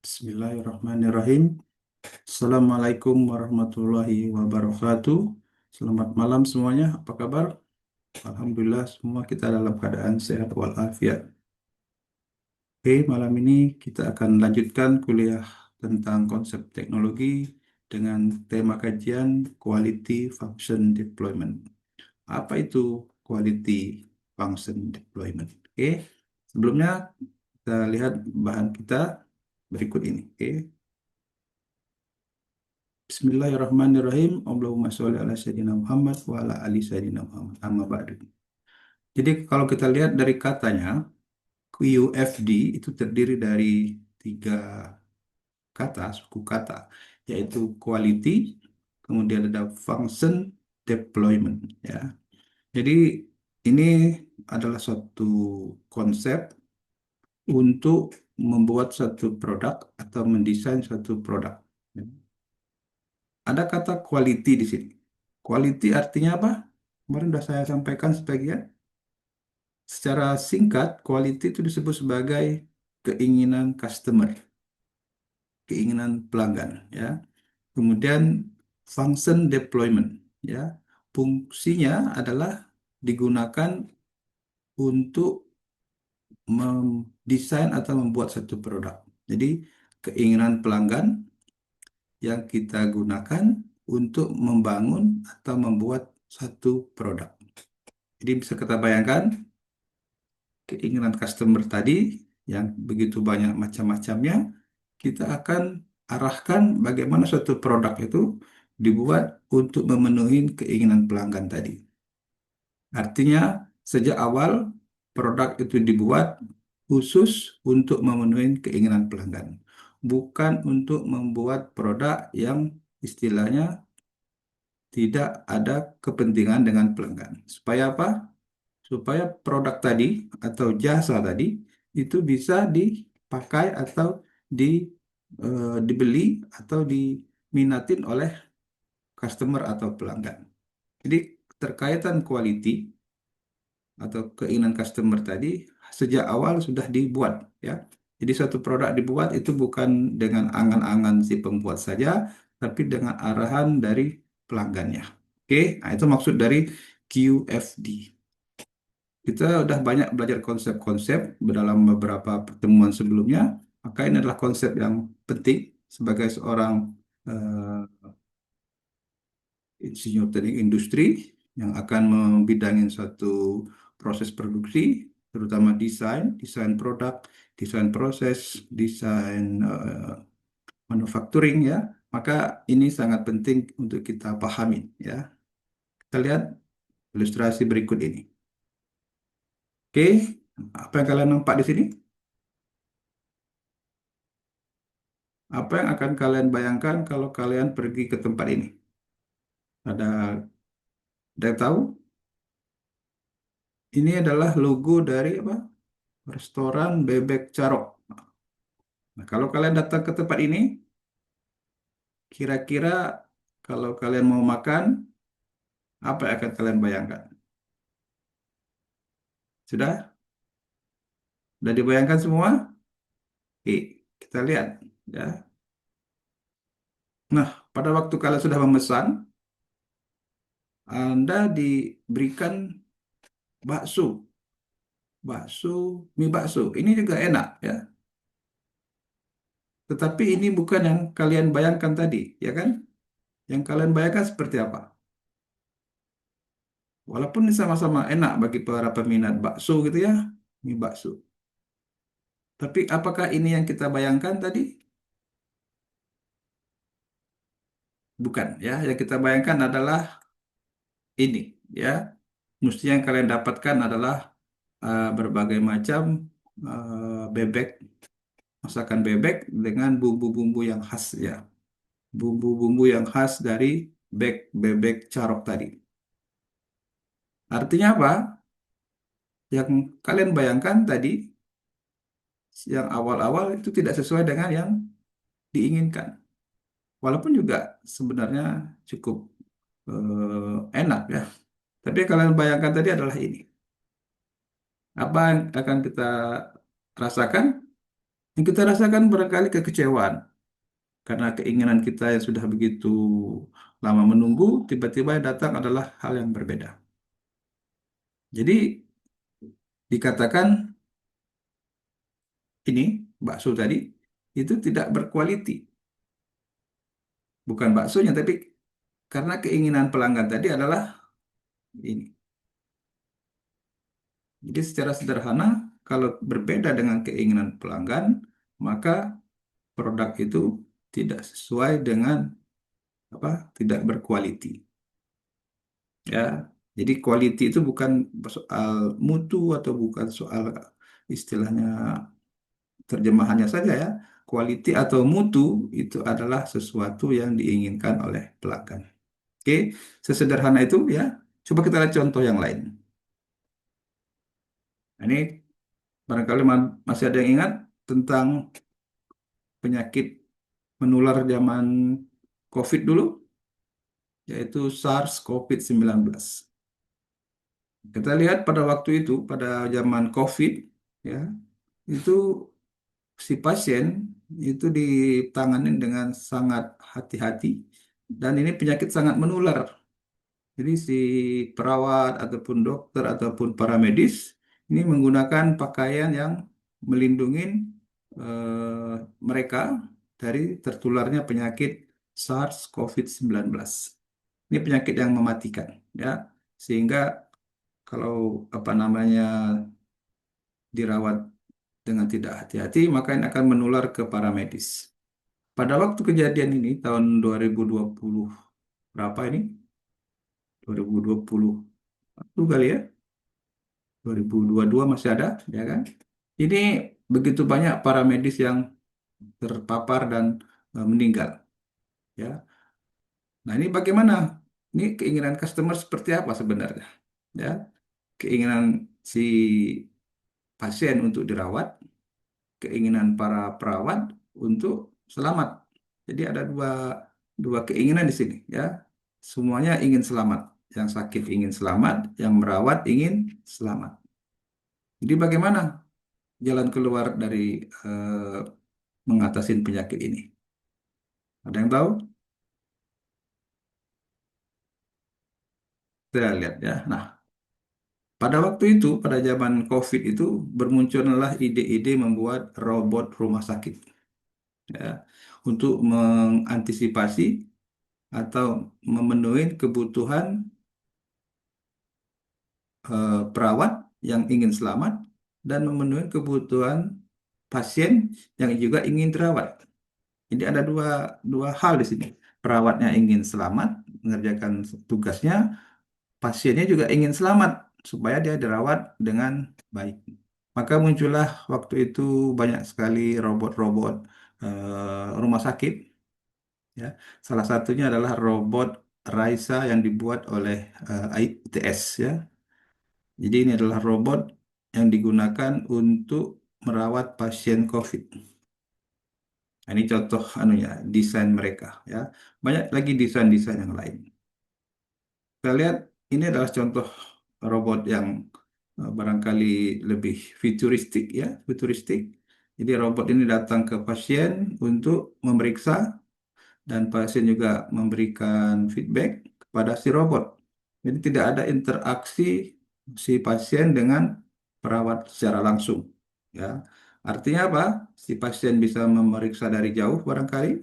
Bismillahirrahmanirrahim. Assalamualaikum warahmatullahi wabarakatuh. Selamat malam semuanya. Apa kabar? Alhamdulillah semua kita dalam keadaan sehat walafiat. Oke, malam ini kita akan lanjutkan kuliah tentang konsep teknologi dengan tema kajian Quality Function Deployment. Apa itu Quality Function Deployment? Oke, sebelumnya kita lihat bahan kita berikut ini. Oke. Bismillahirrahmanirrahim. Allahumma sholli ala sayyidina Muhammad wa ala ali sayyidina Muhammad. Amma ba'du. Jadi kalau kita lihat dari katanya, QFD itu terdiri dari tiga kata, suku kata, yaitu quality, kemudian ada function, deployment. Ya. Jadi ini adalah suatu konsep untuk membuat satu produk atau mendesain suatu produk. Ada kata quality di sini. Quality artinya apa? Kemarin sudah saya sampaikan sebagian. Secara singkat, quality itu disebut sebagai keinginan customer, keinginan pelanggan, ya. Kemudian function deployment, ya. Fungsinya adalah digunakan untuk mendesain atau membuat satu produk. Jadi, keinginan pelanggan yang kita gunakan untuk membangun atau membuat satu produk. Jadi bisa kita bayangkan keinginan customer tadi yang begitu banyak macam-macamnya, kita akan arahkan bagaimana suatu produk itu dibuat untuk memenuhi keinginan pelanggan tadi. Artinya sejak awal produk itu dibuat khusus untuk memenuhi keinginan pelanggan, bukan untuk membuat produk yang istilahnya tidak ada kepentingan dengan pelanggan. Supaya apa? Supaya produk tadi atau jasa tadi itu bisa dipakai atau di, dibeli atau diminatin oleh customer atau pelanggan. Jadi terkaitan quality atau keinginan customer tadi sejak awal sudah dibuat, ya. Jadi suatu produk dibuat itu bukan dengan angan-angan si pembuat saja, tapi dengan arahan dari pelanggannya. Oke, nah itu maksud dari QFD. Kita udah banyak belajar konsep-konsep dalam beberapa pertemuan sebelumnya, maka ini adalah konsep yang penting sebagai seorang eh, insinyur teknik industri yang akan membidangin suatu proses produksi, terutama desain, desain produk, desain proses, desain manufacturing, ya. Maka ini sangat penting untuk kita pahami, ya. Kita lihat ilustrasi berikut ini. Oke, apa yang kalian nampak di sini? Apa yang akan kalian bayangkan kalau kalian pergi ke tempat ini? Ada yang tahu? Ini adalah logo dari apa? Restoran Bebek Carok. Nah, kalau kalian datang ke tempat ini, kira-kira kalau kalian mau makan, apa yang akan kalian bayangkan? Sudah? Sudah dibayangkan semua? Oke, kita lihat, ya. Nah, pada waktu kalian sudah memesan, Anda diberikan bakso, bakso, mie bakso. Ini juga enak, ya. Tetapi ini bukan yang kalian bayangkan tadi, ya kan? Yang kalian bayangkan seperti apa? Walaupun ini sama-sama enak bagi para peminat bakso gitu, ya, mie bakso. Tapi apakah ini yang kita bayangkan tadi? Bukan, ya. Yang kita bayangkan adalah ini, ya. Mesti yang kalian dapatkan adalah berbagai macam bebek, masakan bebek dengan bumbu-bumbu yang khas, ya. Bumbu-bumbu yang khas dari bebek carok tadi. Artinya apa? Yang kalian bayangkan tadi, yang awal-awal itu tidak sesuai dengan yang diinginkan. Walaupun juga sebenarnya cukup enak, ya. Tapi yang kalian bayangkan tadi adalah ini. Apa yang akan kita rasakan? Yang kita rasakan barangkali kekecewaan karena keinginan kita yang sudah begitu lama menunggu, tiba-tiba yang datang adalah hal yang berbeda. Jadi dikatakan ini bakso tadi itu tidak berkualiti, bukan baksonya, tapi karena keinginan pelanggan tadi adalah ini. Jadi secara sederhana, kalau berbeda dengan keinginan pelanggan, maka produk itu tidak sesuai dengan apa, tidak berkualiti. Ya, jadi quality itu bukan soal mutu atau bukan soal istilahnya terjemahannya saja ya. Quality atau mutu itu adalah sesuatu yang diinginkan oleh pelanggan. Oke, sesederhana itu ya. Coba kita lihat contoh yang lain. Nah, ini barangkali masih ada yang ingat tentang penyakit menular zaman COVID dulu, yaitu SARS-CoV-19. Kita lihat pada waktu itu, pada zaman COVID, ya, itu si pasien itu ditangani dengan sangat hati-hati dan ini penyakit sangat menular. Jadi si perawat ataupun dokter ataupun para medis ini menggunakan pakaian yang melindungi mereka dari tertularnya penyakit SARS-CoV-19. Ini penyakit yang mematikan, ya. Sehingga kalau apa namanya dirawat dengan tidak hati-hati, maka ini akan menular ke para medis. Pada waktu kejadian ini tahun 2020 berapa ini? 2021 kali ya. 2022 masih ada, ya kan? Ini begitu banyak para medis yang terpapar dan meninggal, ya. Nah, ini bagaimana? Ini keinginan customer seperti apa sebenarnya? Ya, keinginan si pasien untuk dirawat, keinginan para perawat untuk selamat. Jadi ada dua dua keinginan di sini, ya. Semuanya ingin selamat. Yang sakit ingin selamat, yang merawat ingin selamat. Jadi bagaimana jalan keluar dari mengatasi penyakit ini? Ada yang tahu? Kita lihat ya. Nah, pada waktu itu, pada zaman COVID itu bermuncullah ide-ide membuat robot rumah sakit, ya, untuk mengantisipasi atau memenuhi kebutuhan perawat yang ingin selamat dan memenuhi kebutuhan pasien yang juga ingin dirawat. Jadi ada dua dua hal di sini. Perawatnya ingin selamat mengerjakan tugasnya, pasiennya juga ingin selamat supaya dia dirawat dengan baik. Maka muncullah waktu itu banyak sekali robot-robot rumah sakit, ya. Salah satunya adalah robot Raisa yang dibuat oleh ITS, ya. Jadi ini adalah robot yang digunakan untuk merawat pasien COVID. Nah, ini contoh anunya, desain mereka, ya. Banyak lagi desain-desain yang lain. Kita lihat ini adalah contoh robot yang barangkali lebih futuristik, ya, futuristik. Jadi robot ini datang ke pasien untuk memeriksa dan pasien juga memberikan feedback kepada si robot. Jadi tidak ada interaksi si pasien dengan perawat secara langsung, ya. Artinya apa? Si pasien bisa memeriksa dari jauh barangkali,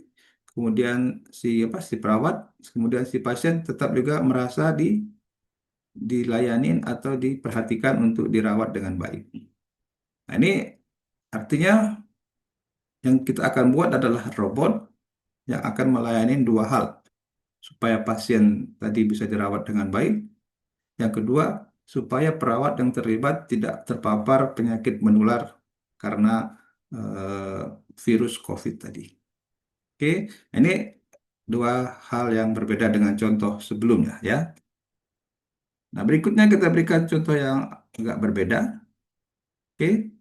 kemudian si perawat, kemudian si pasien tetap juga merasa dilayanin atau diperhatikan untuk dirawat dengan baik. Nah, ini artinya yang kita akan buat adalah robot yang akan melayani dua hal, supaya pasien tadi bisa dirawat dengan baik. Yang kedua, supaya perawat yang terlibat tidak terpapar penyakit menular karena eh, virus COVID tadi. Oke, ini dua hal yang berbeda dengan contoh sebelumnya, ya. Nah, berikutnya kita berikan contoh yang agak berbeda. Oke,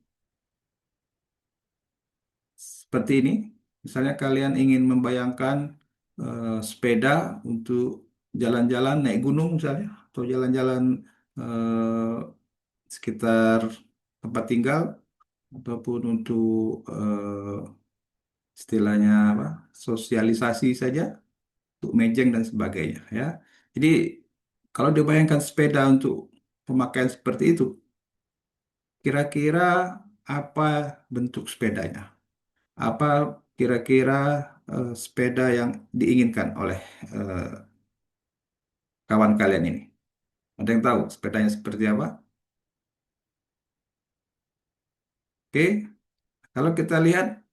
seperti ini. Misalnya kalian ingin membayangkan sepeda untuk jalan-jalan naik gunung misalnya, atau jalan-jalan sekitar tempat tinggal. ataupun untuk istilahnya apa, sosialisasi saja, untuk mejeng dan sebagainya ya. Jadi kalau dibayangkan sepeda untuk pemakaian seperti itu, kira-kira apa bentuk sepedanya? Apa kira-kira sepeda yang diinginkan oleh eh, kawan kalian ini? Ada yang tahu sepedanya seperti apa? Oke, kalau kita lihat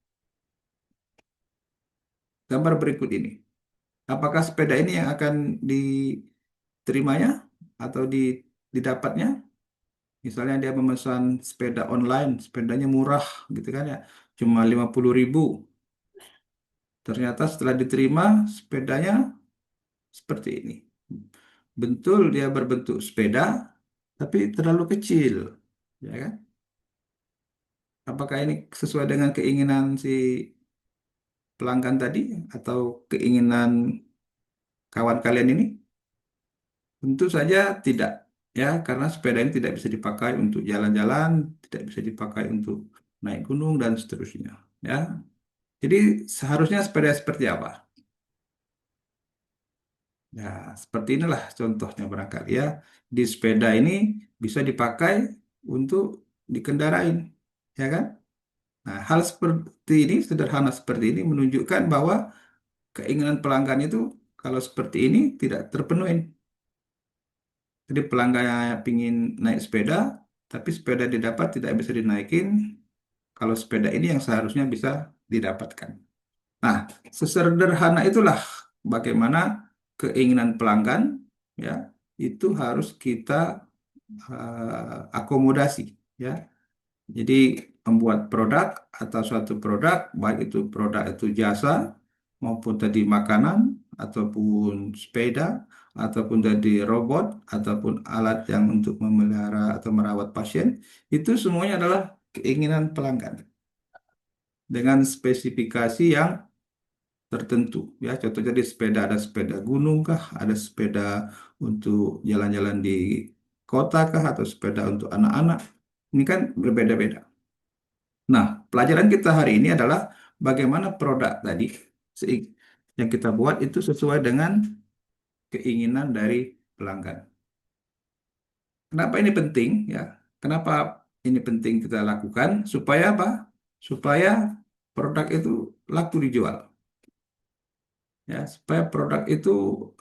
gambar berikut ini, apakah sepeda ini yang akan diterimanya atau didapatnya? Misalnya dia memesan sepeda online, sepedanya murah gitu kan ya, cuma 50.000. Ternyata setelah diterima sepedanya seperti ini. Betul dia berbentuk sepeda, tapi terlalu kecil, ya kan? Apakah ini sesuai dengan keinginan si pelanggan tadi atau keinginan kawan kalian ini? Tentu saja tidak, ya, karena sepeda ini tidak bisa dipakai untuk jalan-jalan, tidak bisa dipakai untuk naik gunung dan seterusnya, ya. Jadi seharusnya sepeda seperti apa? Ya, seperti inilah contohnya barangkali ya. Di sepeda ini bisa dipakai untuk dikendarain, ya kan? Nah, hal seperti ini, sederhana seperti ini menunjukkan bahwa keinginan pelanggan itu kalau seperti ini tidak terpenuhi. Jadi pelanggan yang ingin naik sepeda, tapi sepeda didapat tidak bisa dinaikin. Kalau sepeda ini yang seharusnya bisa didapatkan. Nah, sesederhana itulah bagaimana keinginan pelanggan ya itu harus kita akomodasi ya. Jadi membuat produk atau suatu produk baik itu produk itu jasa maupun tadi makanan ataupun sepeda ataupun tadi robot ataupun alat yang untuk memelihara atau merawat pasien itu semuanya adalah keinginan pelanggan dengan spesifikasi yang tertentu ya, contohnya di sepeda ada sepeda gunung kah, ada sepeda untuk jalan-jalan di kota kah, atau sepeda untuk anak-anak, ini kan berbeda-beda. Nah, pelajaran kita hari ini adalah bagaimana produk tadi se- yang kita buat itu sesuai dengan keinginan dari pelanggan. Kenapa ini penting ya, kenapa ini penting kita lakukan, supaya apa, supaya produk itu laku dijual ya, supaya produk itu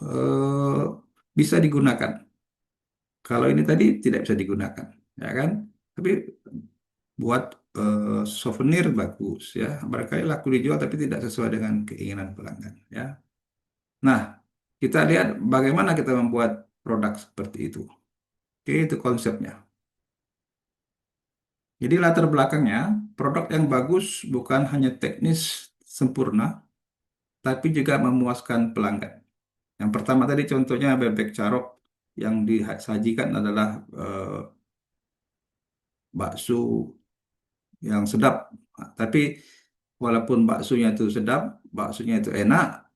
eh, bisa digunakan. Kalau ini tadi tidak bisa digunakan, ya kan? Tapi buat souvenir bagus ya, barangkali laku dijual tapi tidak sesuai dengan keinginan pelanggan ya. Nah, kita lihat bagaimana kita membuat produk seperti itu. Oke, itu konsepnya. Jadi latar belakangnya, produk yang bagus bukan hanya teknis sempurna, tapi juga memuaskan pelanggan. Yang pertama tadi contohnya bebek carok yang disajikan adalah bakso yang sedap. Tapi walaupun baksonya itu sedap, baksonya itu enak,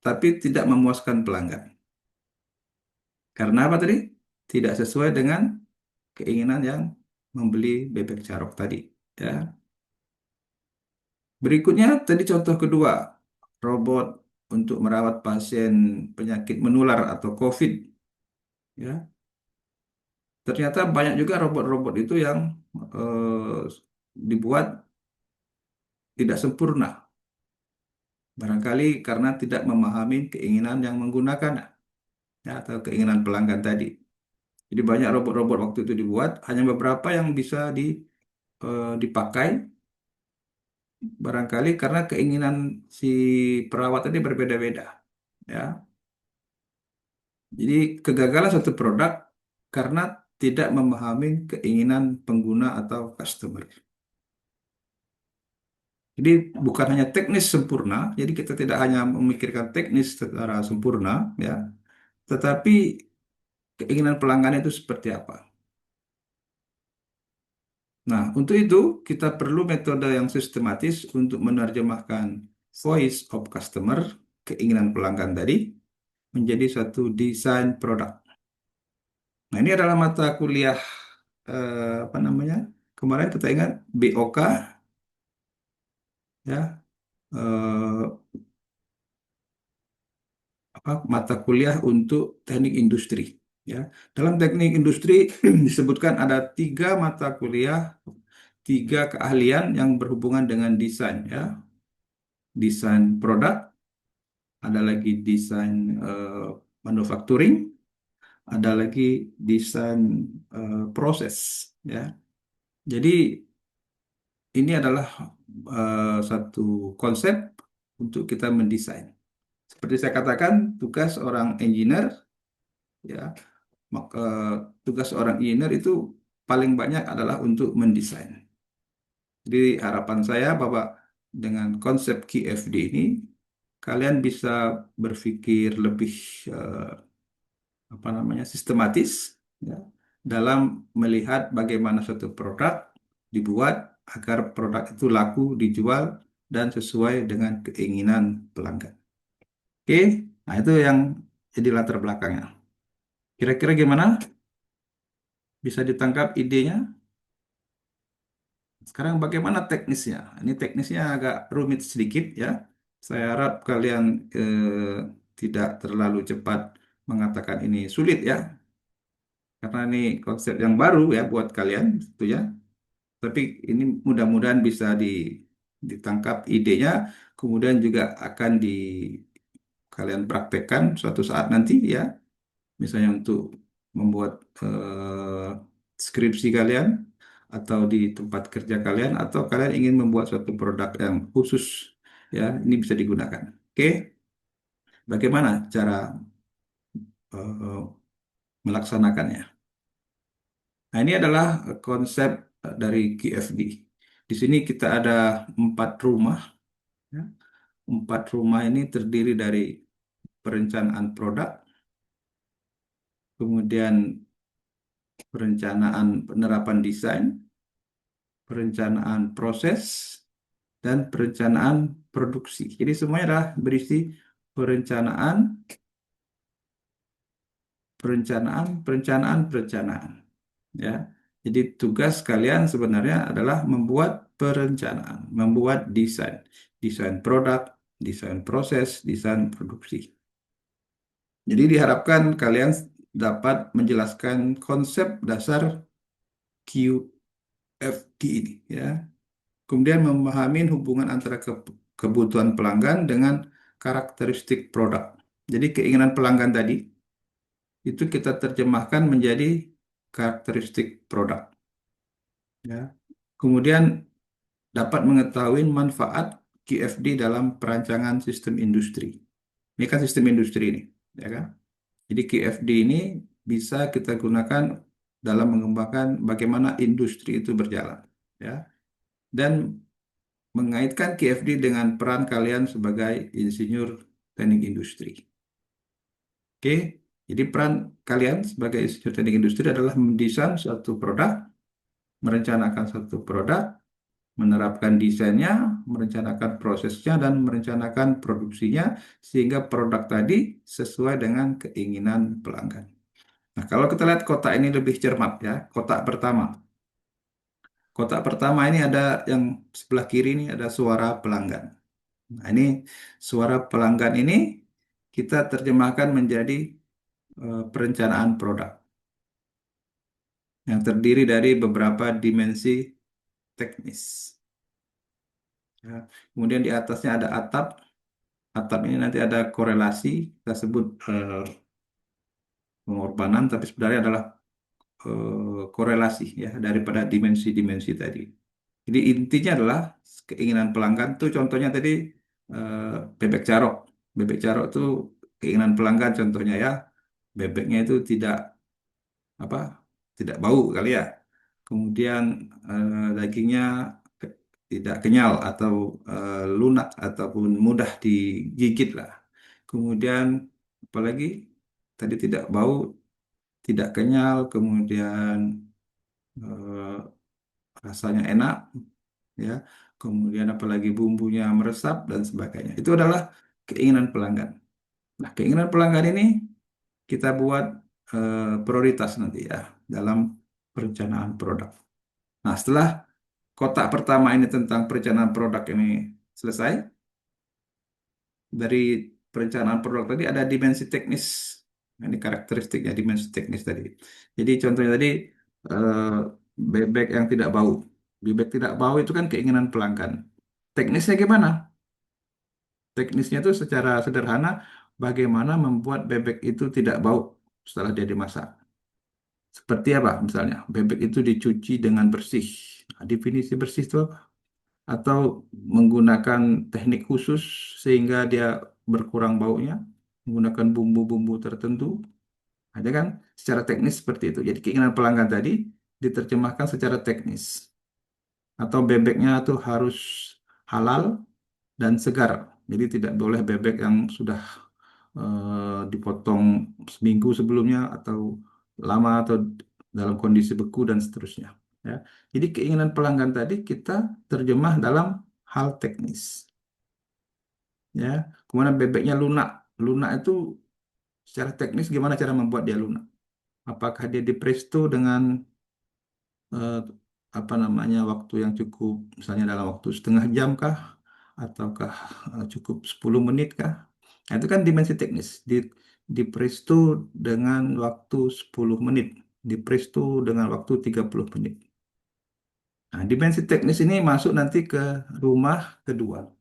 tapi tidak memuaskan pelanggan. Karena apa tadi? Tidak sesuai dengan keinginan yang membeli bebek carok tadi. Ya. Berikutnya tadi contoh kedua, robot untuk merawat pasien penyakit menular atau COVID. Ya. Ternyata banyak juga robot-robot itu yang dibuat tidak sempurna. Barangkali karena tidak memahami keinginan yang menggunakan ya, atau keinginan pelanggan tadi. Jadi banyak robot-robot waktu itu dibuat, hanya beberapa yang bisa dipakai, barangkali karena keinginan si perawat tadi berbeda-beda. Ya, jadi kegagalan satu produk karena tidak memahami keinginan pengguna atau customer. Jadi bukan hanya teknis sempurna, jadi kita tidak hanya memikirkan teknis secara sempurna, ya, tetapi keinginan pelanggan itu seperti apa. Nah, untuk itu kita perlu metode yang sistematis untuk menerjemahkan voice of customer, keinginan pelanggan tadi, menjadi satu desain produk. Nah, ini adalah mata kuliah apa namanya? kemarin kita ingat BOK ya, mata kuliah untuk teknik industri. Ya, dalam teknik industri disebutkan ada tiga mata kuliah, tiga keahlian yang berhubungan dengan desain. Ya, desain produk, ada lagi desain manufacturing, ada lagi desain proses. Ya, jadi ini adalah satu konsep untuk kita mendesain. Seperti saya katakan, tugas orang engineer, ya, maka tugas orang engineer itu paling banyak adalah untuk mendesain. Jadi harapan saya bahwa dengan konsep QFD ini, kalian bisa berpikir lebih eh, sistematis, ya, dalam melihat bagaimana suatu produk dibuat agar produk itu laku, dijual, dan sesuai dengan keinginan pelanggan. Oke, nah itu yang jadi latar belakangnya. Kira-kira gimana? Bisa ditangkap idenya? Sekarang bagaimana teknisnya? Ini teknisnya agak rumit sedikit ya. Saya harap kalian tidak terlalu cepat mengatakan ini sulit ya, karena ini konsep yang baru ya buat kalian, gitu ya. Tapi ini mudah-mudahan bisa ditangkap idenya, kemudian juga akan kalian praktekkan suatu saat nanti ya, misalnya untuk membuat skripsi kalian, atau di tempat kerja kalian, atau kalian ingin membuat suatu produk yang khusus ya, ini bisa digunakan. Oke, bagaimana cara eh, melaksanakannya? Nah, ini adalah konsep dari QFD. Di sini kita ada 4 rumah. Ya. 4 rumah ini terdiri dari perencanaan produk, kemudian perencanaan penerapan desain, perencanaan proses, dan perencanaan produksi. Jadi semuanya adalah berisi perencanaan, perencanaan. Ya. Jadi tugas kalian sebenarnya adalah membuat perencanaan, membuat desain, desain produk, desain proses, desain produksi. Jadi diharapkan kalian dapat menjelaskan konsep dasar QFD ini, ya. Kemudian memahami hubungan antara kebutuhan pelanggan dengan karakteristik produk. Jadi keinginan pelanggan tadi itu kita terjemahkan menjadi karakteristik produk. Ya. Kemudian dapat mengetahui manfaat QFD dalam perancangan sistem industri. Ini kan sistem industri ini, ya kan? Jadi QFD ini bisa kita gunakan dalam mengembangkan bagaimana industri itu berjalan, ya. Dan mengaitkan QFD dengan peran kalian sebagai insinyur teknik industri. Oke, jadi peran kalian sebagai insinyur teknik industri adalah mendesain suatu produk, merencanakan suatu produk, menerapkan desainnya, merencanakan prosesnya, dan merencanakan produksinya sehingga produk tadi sesuai dengan keinginan pelanggan. Nah, kalau kita lihat kotak ini lebih cermat ya, kotak pertama. Kotak pertama ini ada yang sebelah kiri ini ada suara pelanggan. Nah, ini suara pelanggan ini kita terjemahkan menjadi perencanaan produk yang terdiri dari beberapa dimensi teknis. Ya. Kemudian di atasnya ada atap. Atap ini nanti ada korelasi, kita sebut pengorbanan, tapi sebenarnya adalah korelasi ya daripada dimensi-dimensi tadi. Jadi intinya adalah keinginan pelanggan tuh, contohnya tadi eh, bebek carok. Bebek carok tuh keinginan pelanggan contohnya ya, bebeknya itu tidak apa, tidak bau kali ya. Kemudian dagingnya tidak kenyal atau lunak ataupun mudah digigit lah. Kemudian apalagi tadi tidak bau, tidak kenyal, kemudian eh, rasanya enak, ya. Kemudian apalagi bumbunya meresap dan sebagainya. Itu adalah keinginan pelanggan. Nah, keinginan pelanggan ini kita buat prioritas nanti ya dalam perencanaan produk. Nah, setelah kotak pertama ini tentang perencanaan produk ini selesai, dari perencanaan produk tadi ada dimensi teknis. Nah, ini karakteristiknya dimensi teknis tadi. Jadi contohnya tadi eh, bebek yang tidak bau. Bebek tidak bau itu kan keinginan pelanggan. Teknisnya gimana? Teknisnya itu secara sederhana bagaimana membuat bebek itu tidak bau setelah dia dimasak. Seperti apa misalnya? Bebek itu dicuci dengan bersih. Nah, definisi bersih itu apa? Atau menggunakan teknik khusus sehingga dia berkurang baunya, menggunakan bumbu-bumbu tertentu. Ada kan secara teknis seperti itu. Jadi keinginan pelanggan tadi diterjemahkan secara teknis. Atau bebeknya tuh harus halal dan segar. Jadi tidak boleh bebek yang sudah dipotong seminggu sebelumnya atau lama atau dalam kondisi beku dan seterusnya. Ya. Jadi keinginan pelanggan tadi kita terjemah dalam hal teknis. Ya. Kemudian bebeknya lunak. Lunak itu secara teknis gimana cara membuat dia lunak? Apakah dia di presto dengan eh, apa namanya waktu yang cukup, misalnya dalam waktu setengah jam kah, ataukah cukup 10 menit kah? Nah, itu kan dimensi teknis. Di presto dengan waktu 10 menit, di presto dengan waktu 30 menit. Nah, dimensi teknis ini masuk nanti ke rumah kedua.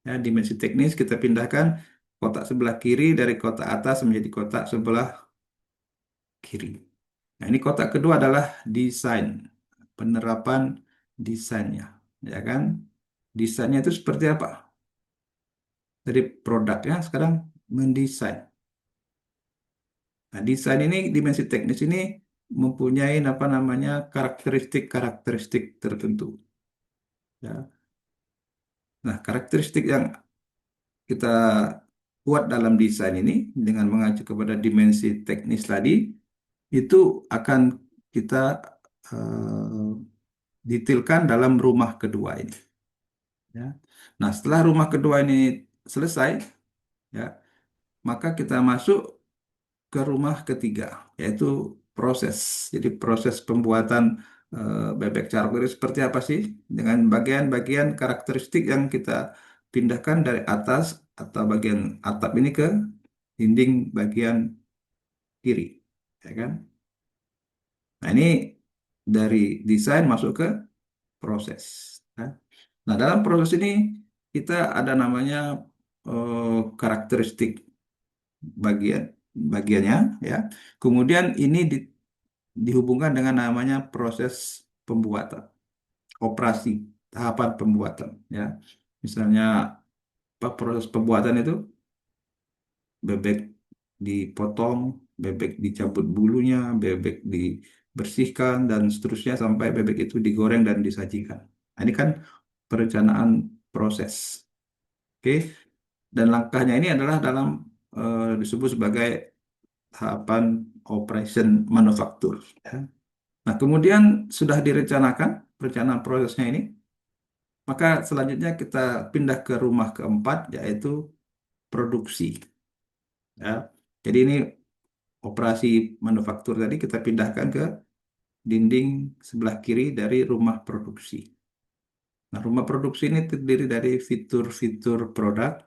Ya, dimensi teknis kita pindahkan kotak sebelah kiri dari kotak atas menjadi kotak sebelah kiri. Nah, ini kotak kedua adalah desain, penerapan desainnya, ya kan? Desainnya itu seperti apa? Dari produknya sekarang mendesain. Nah, desain ini dimensi teknis ini mempunyai apa namanya karakteristik-karakteristik tertentu. Ya. Nah, karakteristik yang kita buat dalam desain ini dengan mengacu kepada dimensi teknis tadi itu akan kita eh, detailkan dalam rumah kedua ini. Ya. Nah, setelah rumah kedua ini selesai, ya, maka kita masuk ke rumah ketiga, yaitu proses. Jadi proses pembuatan bebek carok itu seperti apa sih? Dengan bagian-bagian karakteristik yang kita pindahkan dari atas atau bagian atap ini ke dinding bagian kiri, ya kan? Nah, ini dari desain masuk ke proses. Ya. Nah, dalam proses ini kita ada namanya karakteristik bagian bagiannya, ya. Kemudian ini dihubungkan dengan namanya proses pembuatan, operasi, tahapan pembuatan, ya. Misalnya apa proses pembuatan itu bebek dipotong, bebek dicabut bulunya, bebek dibersihkan dan seterusnya sampai bebek itu digoreng dan disajikan. Nah, ini kan perencanaan proses. Oke. Dan langkahnya ini adalah dalam disebut sebagai tahapan operation manufaktur. Ya. Nah, kemudian sudah direncanakan perencanaan prosesnya ini, maka selanjutnya kita pindah ke rumah keempat, yaitu produksi. Ya. Jadi ini operasi manufaktur tadi kita pindahkan ke dinding sebelah kiri dari rumah produksi. Nah, rumah produksi ini terdiri dari fitur-fitur produk,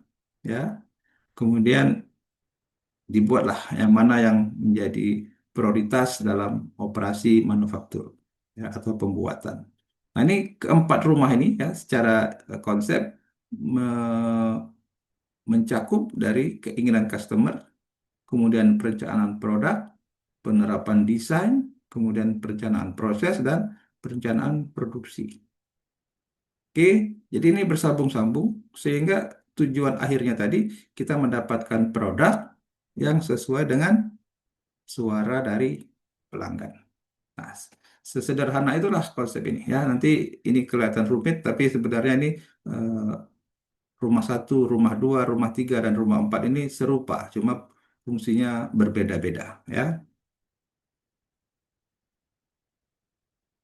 ya. Kemudian dibuatlah yang mana yang menjadi prioritas dalam operasi manufaktur, ya, atau pembuatan. Nah, ini keempat rumah ini ya secara konsep mencakup dari keinginan customer, kemudian perencanaan produk, penerapan desain, kemudian perencanaan proses dan perencanaan produksi. Oke, jadi ini bersambung-sambung sehingga tujuan akhirnya tadi kita mendapatkan produk yang sesuai dengan suara dari pelanggan. Nah, sesederhana itulah konsep ini ya. Nanti ini kelihatan rumit, tapi sebenarnya ini eh, rumah satu, rumah dua, rumah tiga, dan rumah empat ini serupa, cuma fungsinya berbeda-beda ya.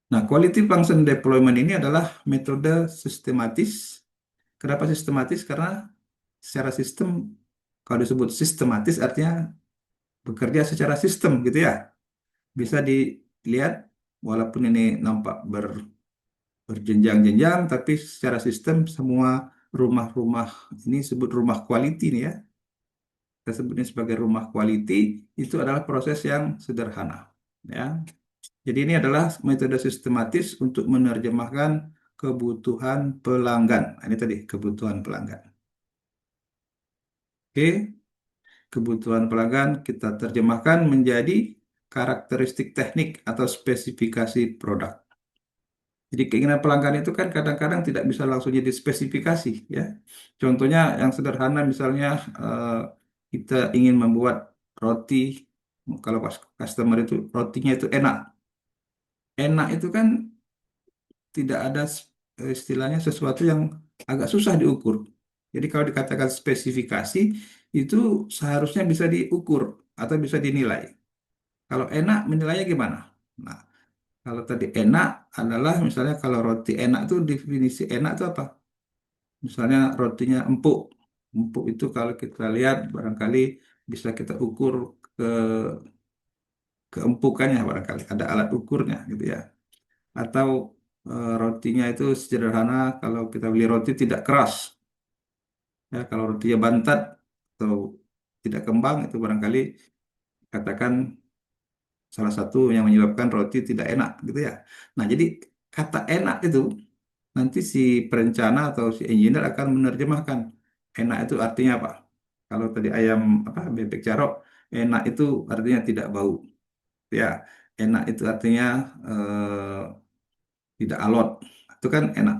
Nah, quality function deployment ini adalah metode sistematis. Kenapa sistematis? Karena secara sistem, kalau disebut sistematis artinya bekerja secara sistem gitu ya. Bisa dilihat walaupun ini nampak berjenjang-jenjang, tapi secara sistem semua rumah-rumah ini sebut rumah quality nih ya. Kita sebutnya sebagai rumah quality itu adalah proses yang sederhana. Ya. Jadi ini adalah metode sistematis untuk menerjemahkan kebutuhan pelanggan. Nah, ini tadi kebutuhan pelanggan. Oke, kebutuhan pelanggan kita terjemahkan menjadi karakteristik teknik atau spesifikasi produk. Jadi keinginan pelanggan itu kan kadang-kadang tidak bisa langsung jadi spesifikasi ya. Contohnya yang sederhana misalnya eh, kita ingin membuat roti, kalau pas customer itu rotinya itu enak. Enak itu kan tidak ada istilahnya sesuatu yang agak susah diukur. Jadi kalau dikatakan spesifikasi itu seharusnya bisa diukur atau bisa dinilai. Kalau enak menilainya gimana? Nah, kalau tadi enak adalah misalnya kalau roti enak itu definisi enak itu apa? Misalnya rotinya empuk. Empuk itu kalau kita lihat barangkali bisa kita ukur ke keempukannya barangkali ada alat ukurnya gitu ya. Atau rotinya itu sederhana kalau kita beli roti tidak keras. Ya, kalau rotinya bantat atau tidak kembang itu barangkali katakan salah satu yang menyebabkan roti tidak enak gitu ya. Nah, jadi kata enak itu nanti si perencana atau si engineer akan menerjemahkan enak itu artinya apa. Kalau tadi ayam apa bebek carok, enak itu artinya tidak bau. Ya, enak itu artinya tidak alot. Itu kan enak.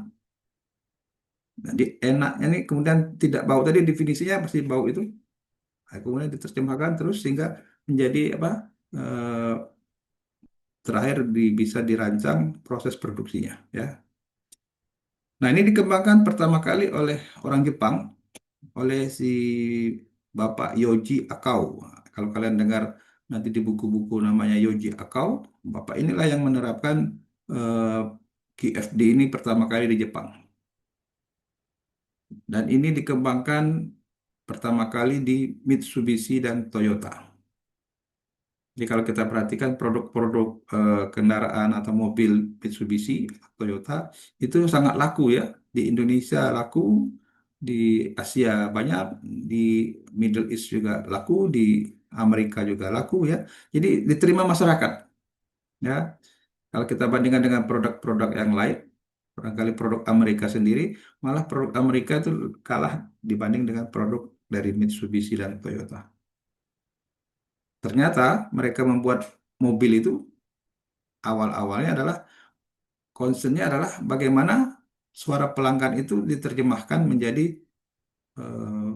Jadi enaknya ini kemudian tidak bau tadi definisinya pasti bau itu. Nah, kemudian diterjemahkan terus sehingga menjadi apa? eh, Terakhir bisa dirancang proses produksinya ya. Nah, ini dikembangkan pertama kali oleh orang Jepang oleh si Bapak Yoji Akau. Kalau kalian dengar nanti di buku-buku namanya Yoji Akau, Bapak inilah yang menerapkan eh, QFD ini pertama kali di Jepang. Dan ini dikembangkan pertama kali di Mitsubishi dan Toyota. Jadi kalau kita perhatikan produk-produk kendaraan atau mobil Mitsubishi, Toyota itu sangat laku ya. Di Indonesia laku, di Asia banyak, di Middle East juga laku, di Amerika juga laku ya. Jadi diterima masyarakat ya. Kalau kita bandingkan dengan produk-produk yang lain, barangkali produk Amerika sendiri, malah produk Amerika itu kalah dibanding dengan produk dari Mitsubishi dan Toyota. Ternyata mereka membuat mobil itu awal-awalnya adalah concernnya adalah bagaimana suara pelanggan itu diterjemahkan menjadi eh,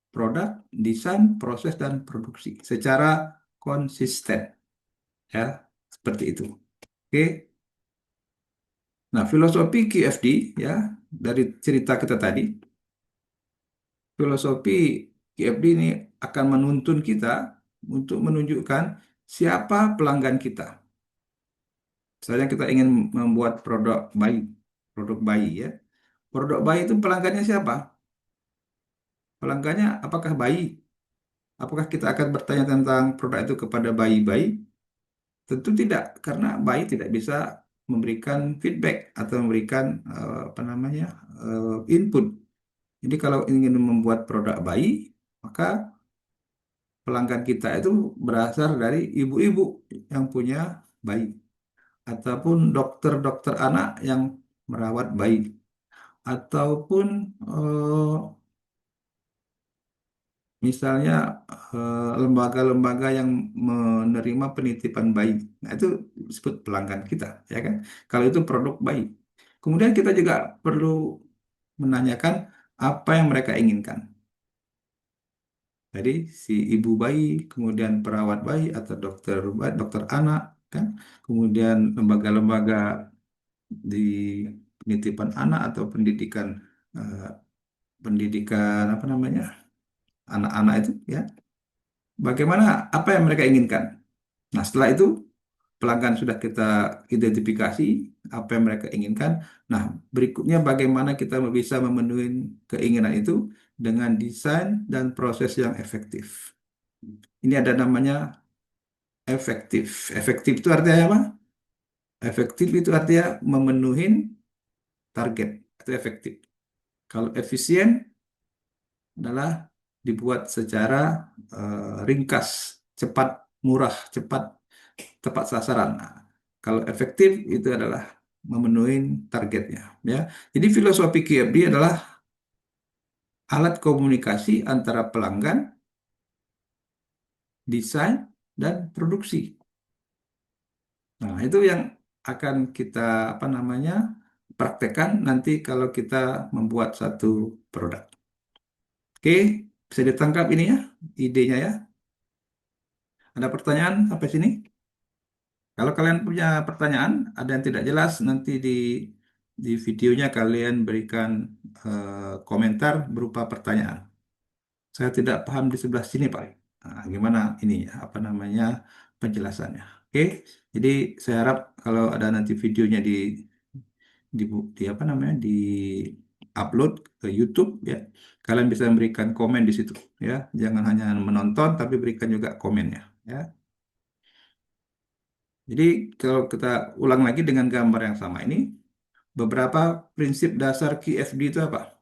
produk, desain, proses, dan produksi secara konsisten. Ya, seperti itu. Oke. Nah, filosofi QFD ya dari cerita kita tadi, filosofi QFD ini akan menuntun kita untuk menunjukkan siapa pelanggan kita. Misalnya kita ingin membuat produk bayi ya. Produk bayi itu pelanggannya siapa? Pelanggannya apakah bayi? Apakah kita akan bertanya tentang produk itu kepada bayi-bayi? Tentu tidak, karena bayi tidak bisa memberikan feedback atau memberikan apa namanya input. Jadi kalau ingin membuat produk bayi, maka pelanggan kita itu berasal dari ibu-ibu yang punya bayi ataupun dokter-dokter anak yang merawat bayi ataupun misalnya lembaga-lembaga yang menerima penitipan bayi. Nah, itu disebut pelanggan kita, ya kan? Kalau itu produk bayi. Kemudian kita juga perlu menanyakan apa yang mereka inginkan. Jadi si ibu bayi, kemudian perawat bayi atau dokter anak, kan? Kemudian lembaga-lembaga di penitipan anak atau eh, pendidikan apa namanya anak-anak itu, ya. Bagaimana apa yang mereka inginkan? Nah, setelah itu pelanggan sudah kita identifikasi apa yang mereka inginkan. Nah, berikutnya bagaimana kita bisa memenuhi keinginan itu dengan desain dan proses yang efektif. Ini ada namanya efektif. Efektif itu artinya apa? Efektif itu artinya memenuhi target, itu efektif. Kalau efisien adalah dibuat secara ringkas, cepat, murah, cepat, tepat sasaran. Nah, kalau efektif itu adalah memenuhi targetnya, ya. Jadi filosofi QFD adalah alat komunikasi antara pelanggan, desain, dan produksi. Nah, itu yang akan kita apa namanya praktekkan nanti kalau kita membuat satu produk. Oke, bisa ditangkap ini ya, idenya ya. Ada pertanyaan sampai sini? Kalau kalian punya pertanyaan, ada yang tidak jelas, nanti di videonya kalian berikan komentar berupa pertanyaan. Saya tidak paham di sebelah sini, Pak. Nah, gimana ini ya, apa namanya penjelasannya? Oke, jadi saya harap kalau ada nanti videonya di apa namanya di upload ke YouTube ya, kalian bisa memberikan komen di situ ya. Jangan hanya menonton, tapi berikan juga komennya ya. Jadi kalau kita ulang lagi dengan gambar yang sama ini, beberapa prinsip dasar QFD itu apa?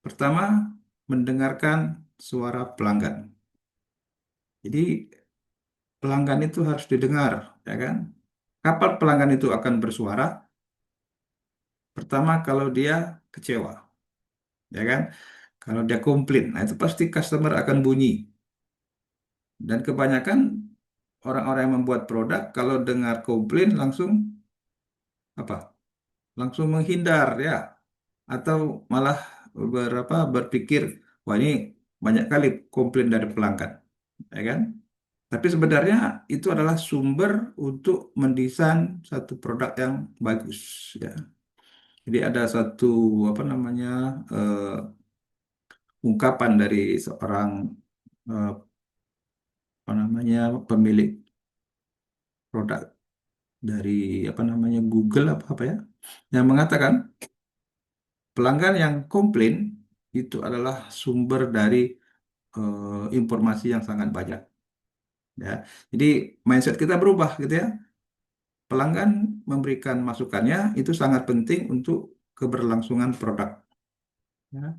Pertama, mendengarkan suara pelanggan. Jadi pelanggan itu harus didengar, ya kan? Kapan pelanggan itu akan bersuara? Pertama, kalau dia kecewa, ya kan? Kalau dia komplain, nah itu pasti customer akan bunyi. Dan kebanyakan orang-orang yang membuat produk, kalau dengar komplain langsung apa? Langsung menghindar, ya. Atau malah berpikir, wah ini banyak kali komplain dari pelanggan, ya kan? Tapi sebenarnya itu adalah sumber untuk mendesain satu produk yang bagus, ya. Jadi ada satu apa namanya ungkapan dari seorang eh, apa namanya pemilik produk dari apa namanya Google apa apa ya, yang mengatakan pelanggan yang komplain itu adalah sumber dari informasi yang sangat banyak, ya. Jadi mindset kita berubah gitu ya. Pelanggan memberikan masukannya itu sangat penting untuk keberlangsungan produk, ya.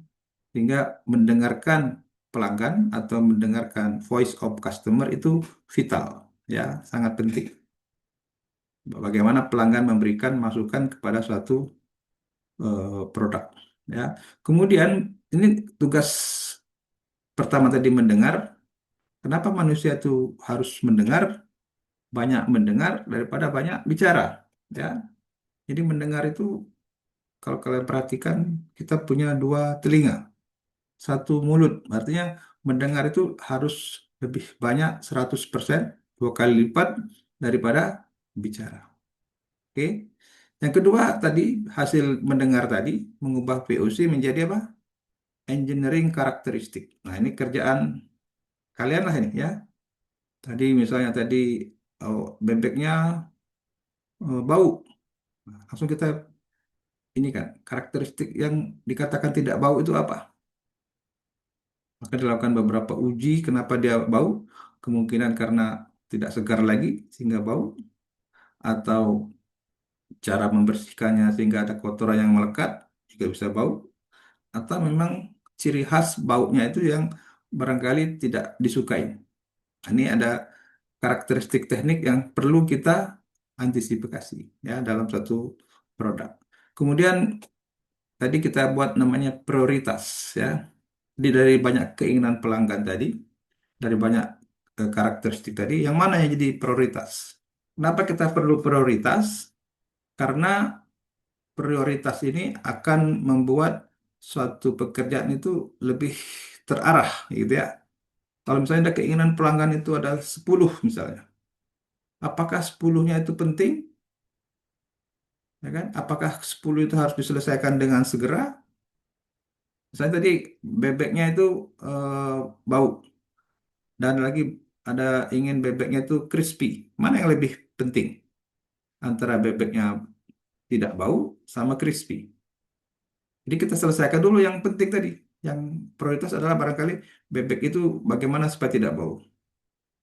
Sehingga mendengarkan pelanggan atau mendengarkan voice of customer itu vital, ya, sangat penting. Bagaimana pelanggan memberikan masukan kepada suatu produk, ya. Kemudian ini tugas pertama tadi mendengar. Kenapa manusia itu harus mendengar? Banyak mendengar daripada banyak bicara, ya. Jadi mendengar itu kalau kalian perhatikan kita punya dua telinga, satu mulut. Artinya mendengar itu harus lebih banyak 100%, dua kali lipat daripada bicara. Oke. Yang kedua tadi hasil mendengar tadi mengubah VOC menjadi apa? Engineering karakteristik. Nah, ini kerjaan kalian lah ini ya. Tadi misalnya tadi bebeknya bau. Nah, langsung kita ini kan karakteristik yang dikatakan tidak bau itu apa? Maka dilakukan beberapa uji kenapa dia bau. Kemungkinan karena tidak segar lagi sehingga bau, atau cara membersihkannya sehingga ada kotoran yang melekat juga bisa bau, atau memang ciri khas baunya itu yang barangkali tidak disukai. Ini ada karakteristik teknik yang perlu kita antisipasi ya dalam satu produk. Kemudian tadi kita buat namanya prioritas, ya. Jadi dari banyak keinginan pelanggan tadi, dari banyak karakteristik tadi, yang mana yang jadi prioritas? Kenapa kita perlu prioritas? Karena prioritas ini akan membuat suatu pekerjaan itu lebih terarah, gitu ya. Kalau misalnya ada keinginan pelanggan itu ada 10 misalnya, apakah 10-nya itu penting? Ya kan? Apakah 10 itu harus diselesaikan dengan segera? Misalnya tadi bebeknya itu eh, bau, dan lagi ada ingin bebeknya itu crispy. Mana yang lebih penting antara bebeknya tidak bau sama crispy? Jadi kita selesaikan dulu yang penting tadi. Yang prioritas adalah barangkali bebek itu bagaimana supaya tidak bau.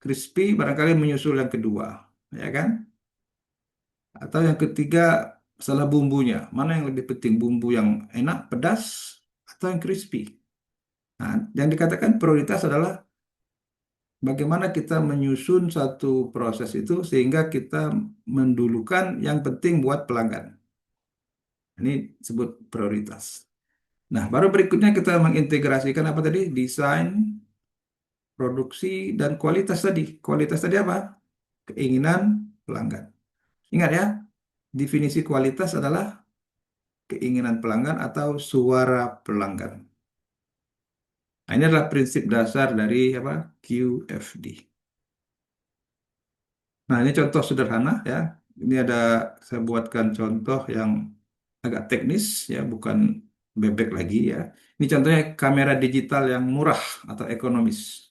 Crispy barangkali menyusul yang kedua, ya kan? Atau yang ketiga, masalah bumbunya. Mana yang lebih penting, bumbu yang enak, pedas, atau yang crispy? Nah, yang dikatakan prioritas adalah bagaimana kita menyusun satu proses itu sehingga kita mendulukan yang penting buat pelanggan. Ini disebut prioritas. Nah, baru berikutnya kita mengintegrasikan apa tadi? Desain, produksi, dan kualitas tadi. Kualitas tadi apa? Keinginan pelanggan. Ingat ya, definisi kualitas adalah keinginan pelanggan atau suara pelanggan. Nah, ini adalah prinsip dasar dari apa? QFD. Nah, ini contoh sederhana ya. Ini ada saya buatkan contoh yang agak teknis ya, bukan bebek lagi ya. Ini contohnya kamera digital yang murah atau ekonomis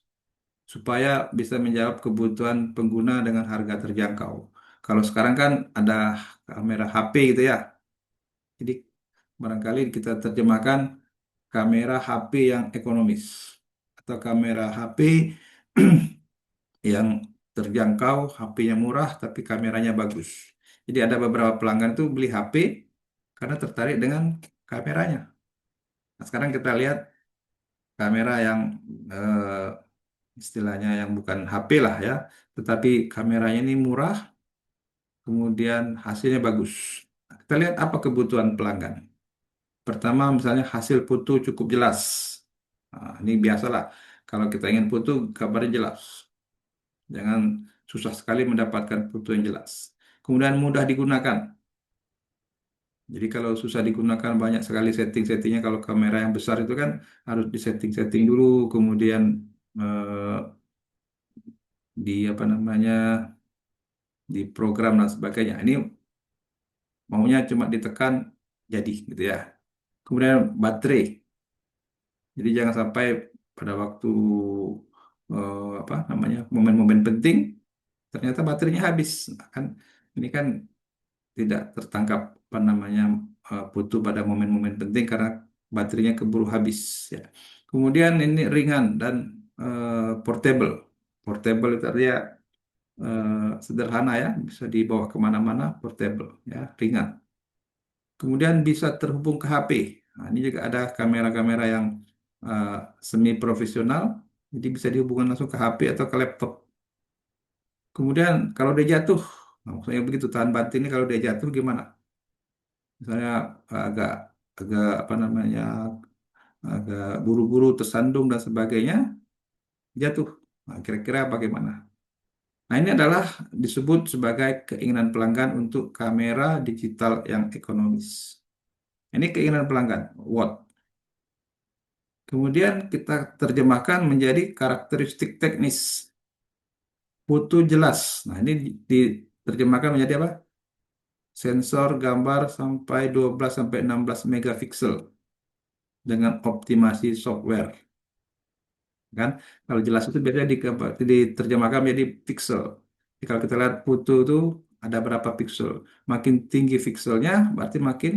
supaya bisa menjawab kebutuhan pengguna dengan harga terjangkau. Kalau sekarang kan ada kamera HP gitu ya. Jadi barangkali kita terjemahkan kamera HP yang ekonomis atau kamera HP yang terjangkau, HP-nya murah tapi kameranya bagus. Jadi ada beberapa pelanggan itu beli HP karena tertarik dengan kameranya. Nah, sekarang kita lihat kamera yang istilahnya yang bukan HP lah ya, tetapi kameranya ini murah, kemudian hasilnya bagus. Nah, kita lihat apa kebutuhan pelanggan. Pertama, misalnya hasil foto cukup jelas. Nah, ini biasalah. Kalau kita ingin foto, kabarnya jelas. Jangan susah sekali mendapatkan foto yang jelas. Kemudian mudah digunakan. Jadi kalau susah digunakan banyak sekali setting-settingnya. Kalau kamera yang besar itu kan harus disetting-setting dulu, kemudian eh, di apa namanya di program dan sebagainya. Ini maunya cuma ditekan jadi gitu ya. Kemudian baterai. Jadi jangan sampai pada waktu apa namanya momen-momen penting ternyata baterainya habis. Nah, kan ini kan tidak tertangkap apa namanya butuh pada momen-momen penting karena baterainya keburu habis ya. Kemudian ini ringan dan portable. Portable itu artinya sederhana ya, bisa dibawa kemana-mana, portable ya, ringan. Kemudian bisa terhubung ke HP. Nah, ini juga ada kamera-kamera yang eh, semi profesional, jadi bisa dihubungkan langsung ke HP atau ke laptop. Kemudian kalau dia jatuh, nah, maksudnya begitu tahan banting ini kalau dia jatuh gimana? Misalnya agak agak apa namanya agak buru-buru tersandung dan sebagainya jatuh. Nah, kira-kira bagaimana? Nah, ini adalah disebut sebagai keinginan pelanggan untuk kamera digital yang ekonomis. Ini keinginan pelanggan, what? Kemudian kita terjemahkan menjadi karakteristik teknis, foto jelas. Nah, ini diterjemahkan menjadi apa? Sensor gambar sampai 12 sampai 16 megapiksel dengan optimasi software. Kan kalau jelas itu biasanya diterjemahkan menjadi pixel. Jadi kalau kita lihat foto itu ada berapa pixel, makin tinggi pixelnya berarti makin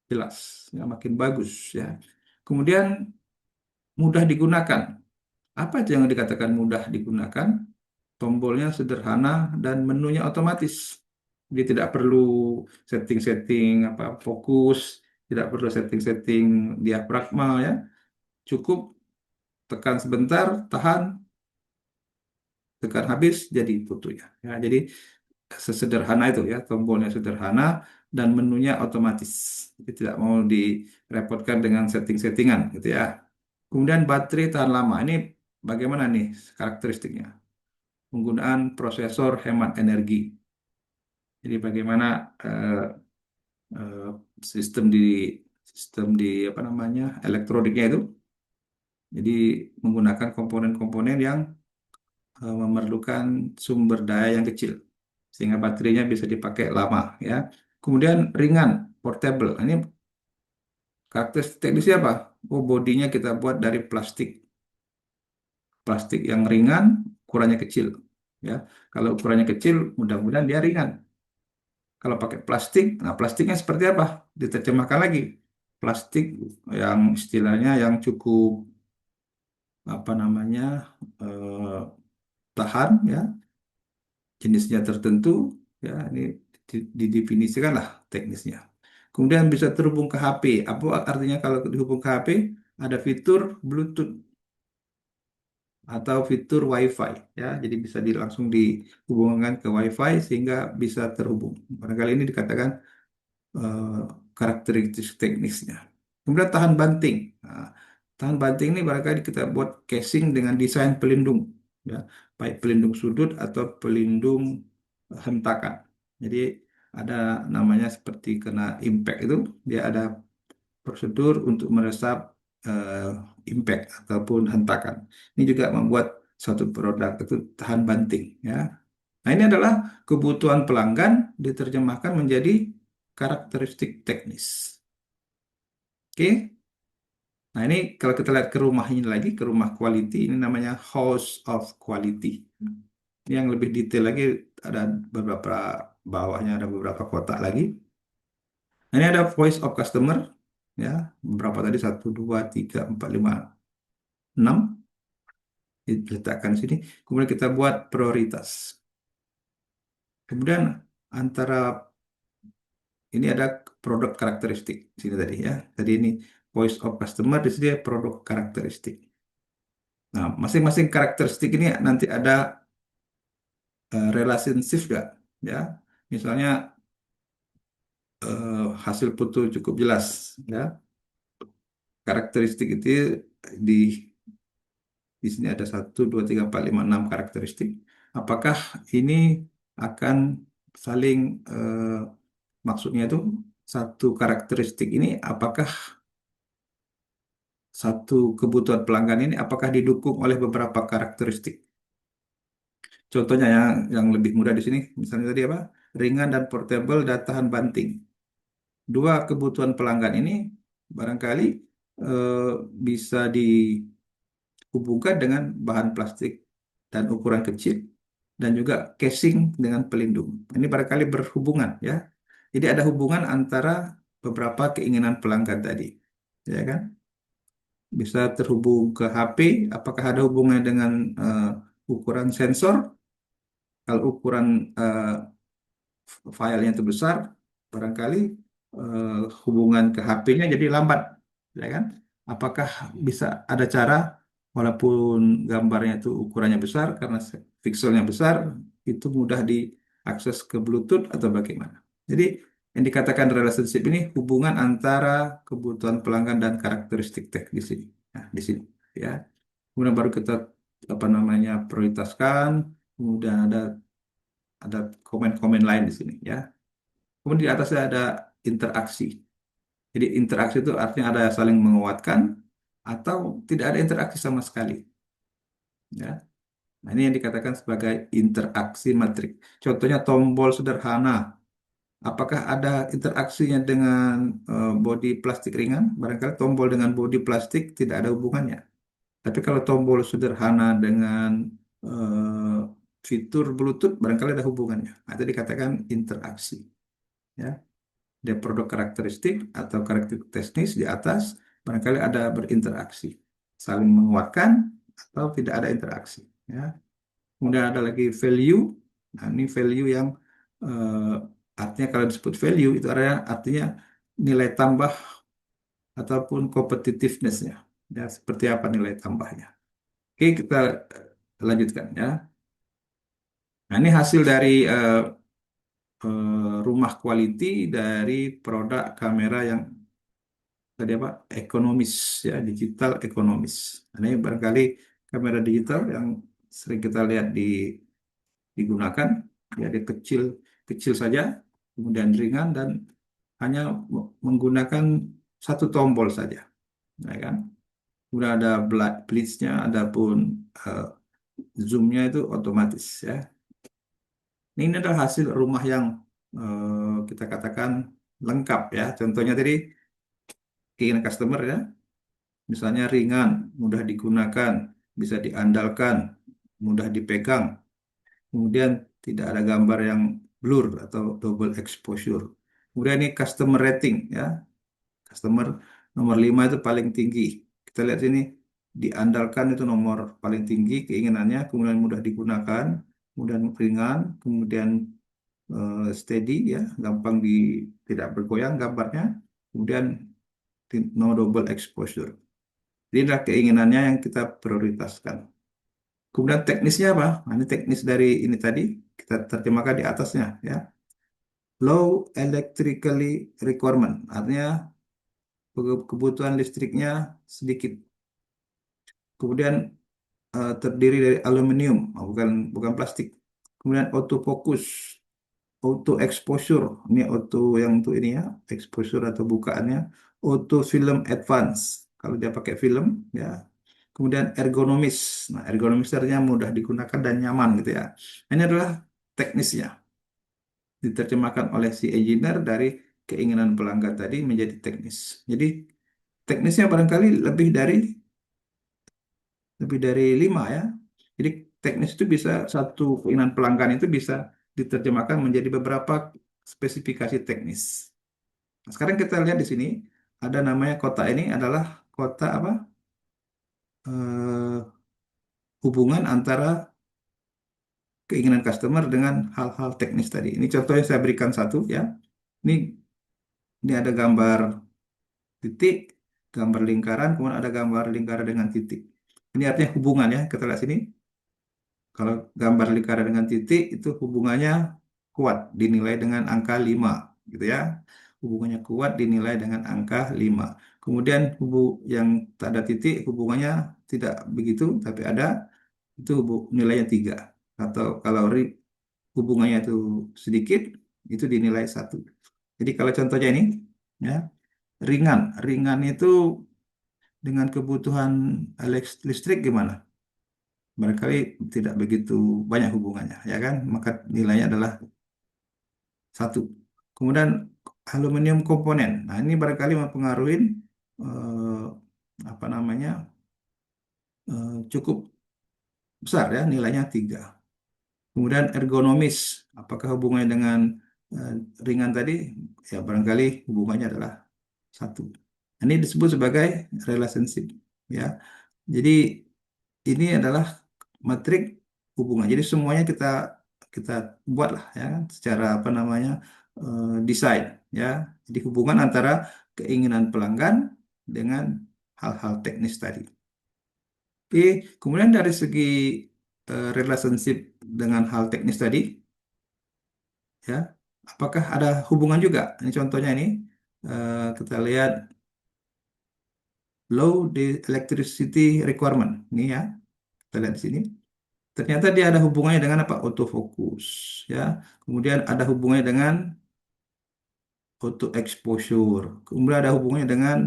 jelas ya, makin bagus ya. Kemudian mudah digunakan. Apa itu yang dikatakan mudah digunakan? Tombolnya sederhana dan menunya otomatis. Jadi tidak perlu setting-setting apa fokus, tidak perlu setting-setting diafragma ya. Cukup tekan sebentar, tahan, tekan habis jadi fotonya. Ya, jadi sesederhana itu ya, tombolnya sederhana dan menunya otomatis. Jadi tidak mau direpotkan dengan setting-settingan gitu ya. Kemudian baterai tahan lama. Ini bagaimana nih karakteristiknya? Penggunaan prosesor hemat energi. Jadi bagaimana eh, eh, sistem di apa namanya elektroniknya itu. Jadi menggunakan komponen-komponen yang memerlukan sumber daya yang kecil sehingga baterainya bisa dipakai lama ya. Kemudian ringan, portable. Ini karakteristik teknisnya apa? Oh, bodinya kita buat dari plastik. Plastik yang ringan, ukurannya kecil ya. Kalau ukurannya kecil, mudah-mudahan dia ringan. Kalau pakai plastik, nah plastiknya seperti apa? Diterjemahkan lagi. Plastik yang istilahnya yang cukup apa namanya tahan ya, jenisnya tertentu ya. Ini didefinisikan lah teknisnya. Kemudian bisa terhubung ke HP. Apa artinya kalau dihubung ke HP? Ada fitur Bluetooth atau fitur Wi-Fi ya. Jadi bisa langsung dihubungkan ke Wi-Fi sehingga bisa terhubung. Barangkali ini dikatakan eh, karakteristik teknisnya. Kemudian tahan banting. Nah, tahan banting ini barangkali kita buat casing dengan desain pelindung, ya, baik pelindung sudut atau pelindung hentakan. Jadi ada namanya seperti kena impact itu, dia ada prosedur untuk meresap eh, impact ataupun hentakan. Ini juga membuat suatu produk itu tahan banting, ya. Nah, ini adalah kebutuhan pelanggan diterjemahkan menjadi karakteristik teknis. Oke. Nah, ini kalau kita lihat ke rumah ini lagi, ke rumah quality, ini namanya house of quality. Ini yang lebih detail lagi, ada beberapa bawahnya, ada beberapa kotak lagi. Nah, ini ada voice of customer, ya, beberapa tadi, satu, dua, tiga, empat, lima, enam, diletakkan di sini. Kemudian kita buat prioritas. Kemudian antara ini ada produk karakteristik di sini tadi ya. Tadi ini voice of customer, di sini produk karakteristik. Nah, masing-masing karakteristik ini nanti ada relationship gak? Ya, misalnya hasil foto cukup jelas, ya. Karakteristik itu di di sini ada satu, dua, tiga, empat, lima, enam karakteristik. Apakah ini akan saling maksudnya itu satu karakteristik ini apakah satu kebutuhan pelanggan ini apakah didukung oleh beberapa karakteristik? Contohnya yang lebih mudah di sini, misalnya tadi apa? Ringan dan portable dan tahan banting. Dua kebutuhan pelanggan ini barangkali eh, bisa dihubungkan dengan bahan plastik dan ukuran kecil dan juga casing dengan pelindung. Ini barangkali berhubungan ya. Jadi ada hubungan antara beberapa keinginan pelanggan tadi, ya kan? Bisa terhubung ke HP. Apakah ada hubungannya dengan ukuran sensor? Kalau ukuran eh, filenya itu besar, barangkali eh, hubungan ke HP-nya jadi lambat, ya kan? Apakah bisa ada cara, walaupun gambarnya itu ukurannya besar, karena pixelnya besar, itu mudah diakses ke Bluetooth atau bagaimana? Jadi yang dikatakan relationship ini hubungan antara kebutuhan pelanggan dan karakteristik tech di sini. Nah, di sini, ya. Kemudian baru kita apa namanya prioritaskan, kemudian ada komen-komen lain di sini, ya. Kemudian di atasnya ada interaksi. Jadi interaksi itu artinya ada saling menguatkan atau tidak ada interaksi sama sekali. Ya. Nah, ini yang dikatakan sebagai interaksi matrik. Contohnya tombol sederhana. Apakah ada interaksinya dengan bodi plastik ringan? Barangkali tombol dengan bodi plastik tidak ada hubungannya. Tapi kalau tombol sederhana dengan eh, fitur Bluetooth, barangkali ada hubungannya. Nah, itu dikatakan interaksi. Ya. Dia produk karakteristik atau karakteristik teknis di atas barangkali ada berinteraksi, saling menguatkan atau tidak ada interaksi. Ya. Kemudian ada lagi value. Nah, ini value yang artinya kalau disebut value itu artinya nilai tambah ataupun competitiveness-nya. Ya, seperti apa nilai tambahnya. Oke, kita lanjutkan ya. Nah, ini hasil dari rumah quality dari produk kamera yang tadi apa ekonomis, ya, digital ekonomis. Nah, ini barangkali kamera digital yang sering kita lihat digunakan, ya, dia kecil kecil saja, kemudian ringan dan hanya menggunakan satu tombol saja, ya kan. Kemudian ada blitznya, ada pun eh, zoomnya itu otomatis, ya. Ini adalah hasil rumah yang kita katakan lengkap, ya. Contohnya tadi keinginan customer, ya. Misalnya ringan, mudah digunakan, bisa diandalkan, mudah dipegang. Kemudian tidak ada gambar yang blur atau double exposure. Kemudian ini customer rating, ya. Customer nomor 5 itu paling tinggi. Kita lihat sini, diandalkan itu nomor paling tinggi keinginannya, kemudian mudah digunakan, kemudian ringan, kemudian steady ya, gampang tidak bergoyang gambarnya. Kemudian no double exposure. Ini adalah keinginannya yang kita prioritaskan. Kemudian teknisnya apa? Nah, ini teknis dari ini tadi kita terjemahkan di atasnya ya. Low electrically requirement, artinya kebutuhan listriknya sedikit. Kemudian terdiri dari aluminium, bukan bukan plastik. Kemudian autofocus, auto exposure, ini auto yang untuk ini ya, exposure atau bukaannya, auto film advance. Kalau dia pakai film ya. Kemudian ergonomis. Nah, ergonomis artinya mudah digunakan dan nyaman gitu ya. Ini adalah teknisnya. Diterjemahkan oleh si engineer dari keinginan pelanggan tadi menjadi teknis. Jadi teknisnya barangkali lebih dari 5 ya. Jadi teknis itu bisa satu keinginan pelanggan itu bisa diterjemahkan menjadi beberapa spesifikasi teknis. Nah, sekarang kita lihat di sini ada namanya kota ini adalah kota apa? Eh, hubungan antara keinginan customer dengan hal-hal teknis tadi. Ini contohnya saya berikan satu ya. Ini ini ada gambar titik, gambar lingkaran, kemudian ada gambar lingkaran dengan titik. Ini artinya hubungan ya. Kita lihat sini. Kalau gambar lingkaran dengan titik itu hubungannya kuat dinilai dengan angka 5 gitu ya. Hubungannya kuat dinilai dengan angka 5. Kemudian yang tak ada titik hubungannya tidak begitu tapi ada itu nilainya 3. Atau kalau hubungannya itu sedikit itu dinilai 1. Jadi kalau contohnya ini ya, ringan. Ringan itu dengan kebutuhan listrik gimana? Barangkali tidak begitu banyak hubungannya, ya kan? Maka nilainya adalah 1. Kemudian aluminium komponen. Nah, ini barangkali mempengaruhi apa namanya cukup besar ya, nilainya 3. Kemudian ergonomis. Apakah hubungannya dengan eh, ringan tadi? Ya, barangkali hubungannya adalah 1. Ini disebut sebagai relationship, ya. Jadi ini adalah matrik hubungan. Jadi semuanya kita kita buat lah ya kan, secara apa namanya desain ya. Jadi hubungan antara keinginan pelanggan dengan hal-hal teknis tadi. Oke, kemudian dari segi relationship dengan hal teknis tadi ya, apakah ada hubungan juga? Ini contohnya ini kita lihat low the electricity requirement. Ini ya, kita lihat di sini. Ternyata dia ada hubungannya dengan apa? Autofocus, ya. Kemudian ada hubungannya dengan auto exposure. Kemudian ada hubungannya dengan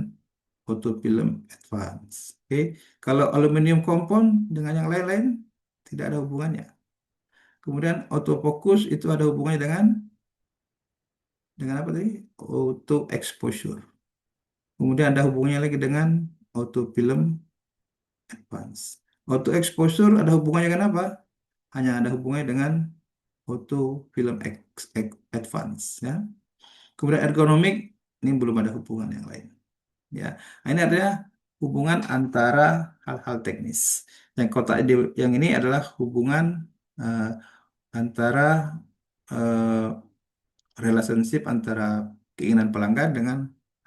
auto film advance. Oke, kalau aluminium compound dengan yang lain-lain tidak ada hubungannya. Kemudian autofocus itu ada hubungannya dengan apa tadi? Auto exposure. Kemudian ada hubungannya lagi dengan auto film advance. Auto exposure ada hubungannya dengan apa? Hanya ada hubungannya dengan auto film advance ya. Kemudian ergonomik ini belum ada hubungan yang lain ya. Nah, ini adalah hubungan antara hal-hal teknis. Yang kotak yang ini adalah hubungan eh, antara eh, relationship antara keinginan pelanggan dengan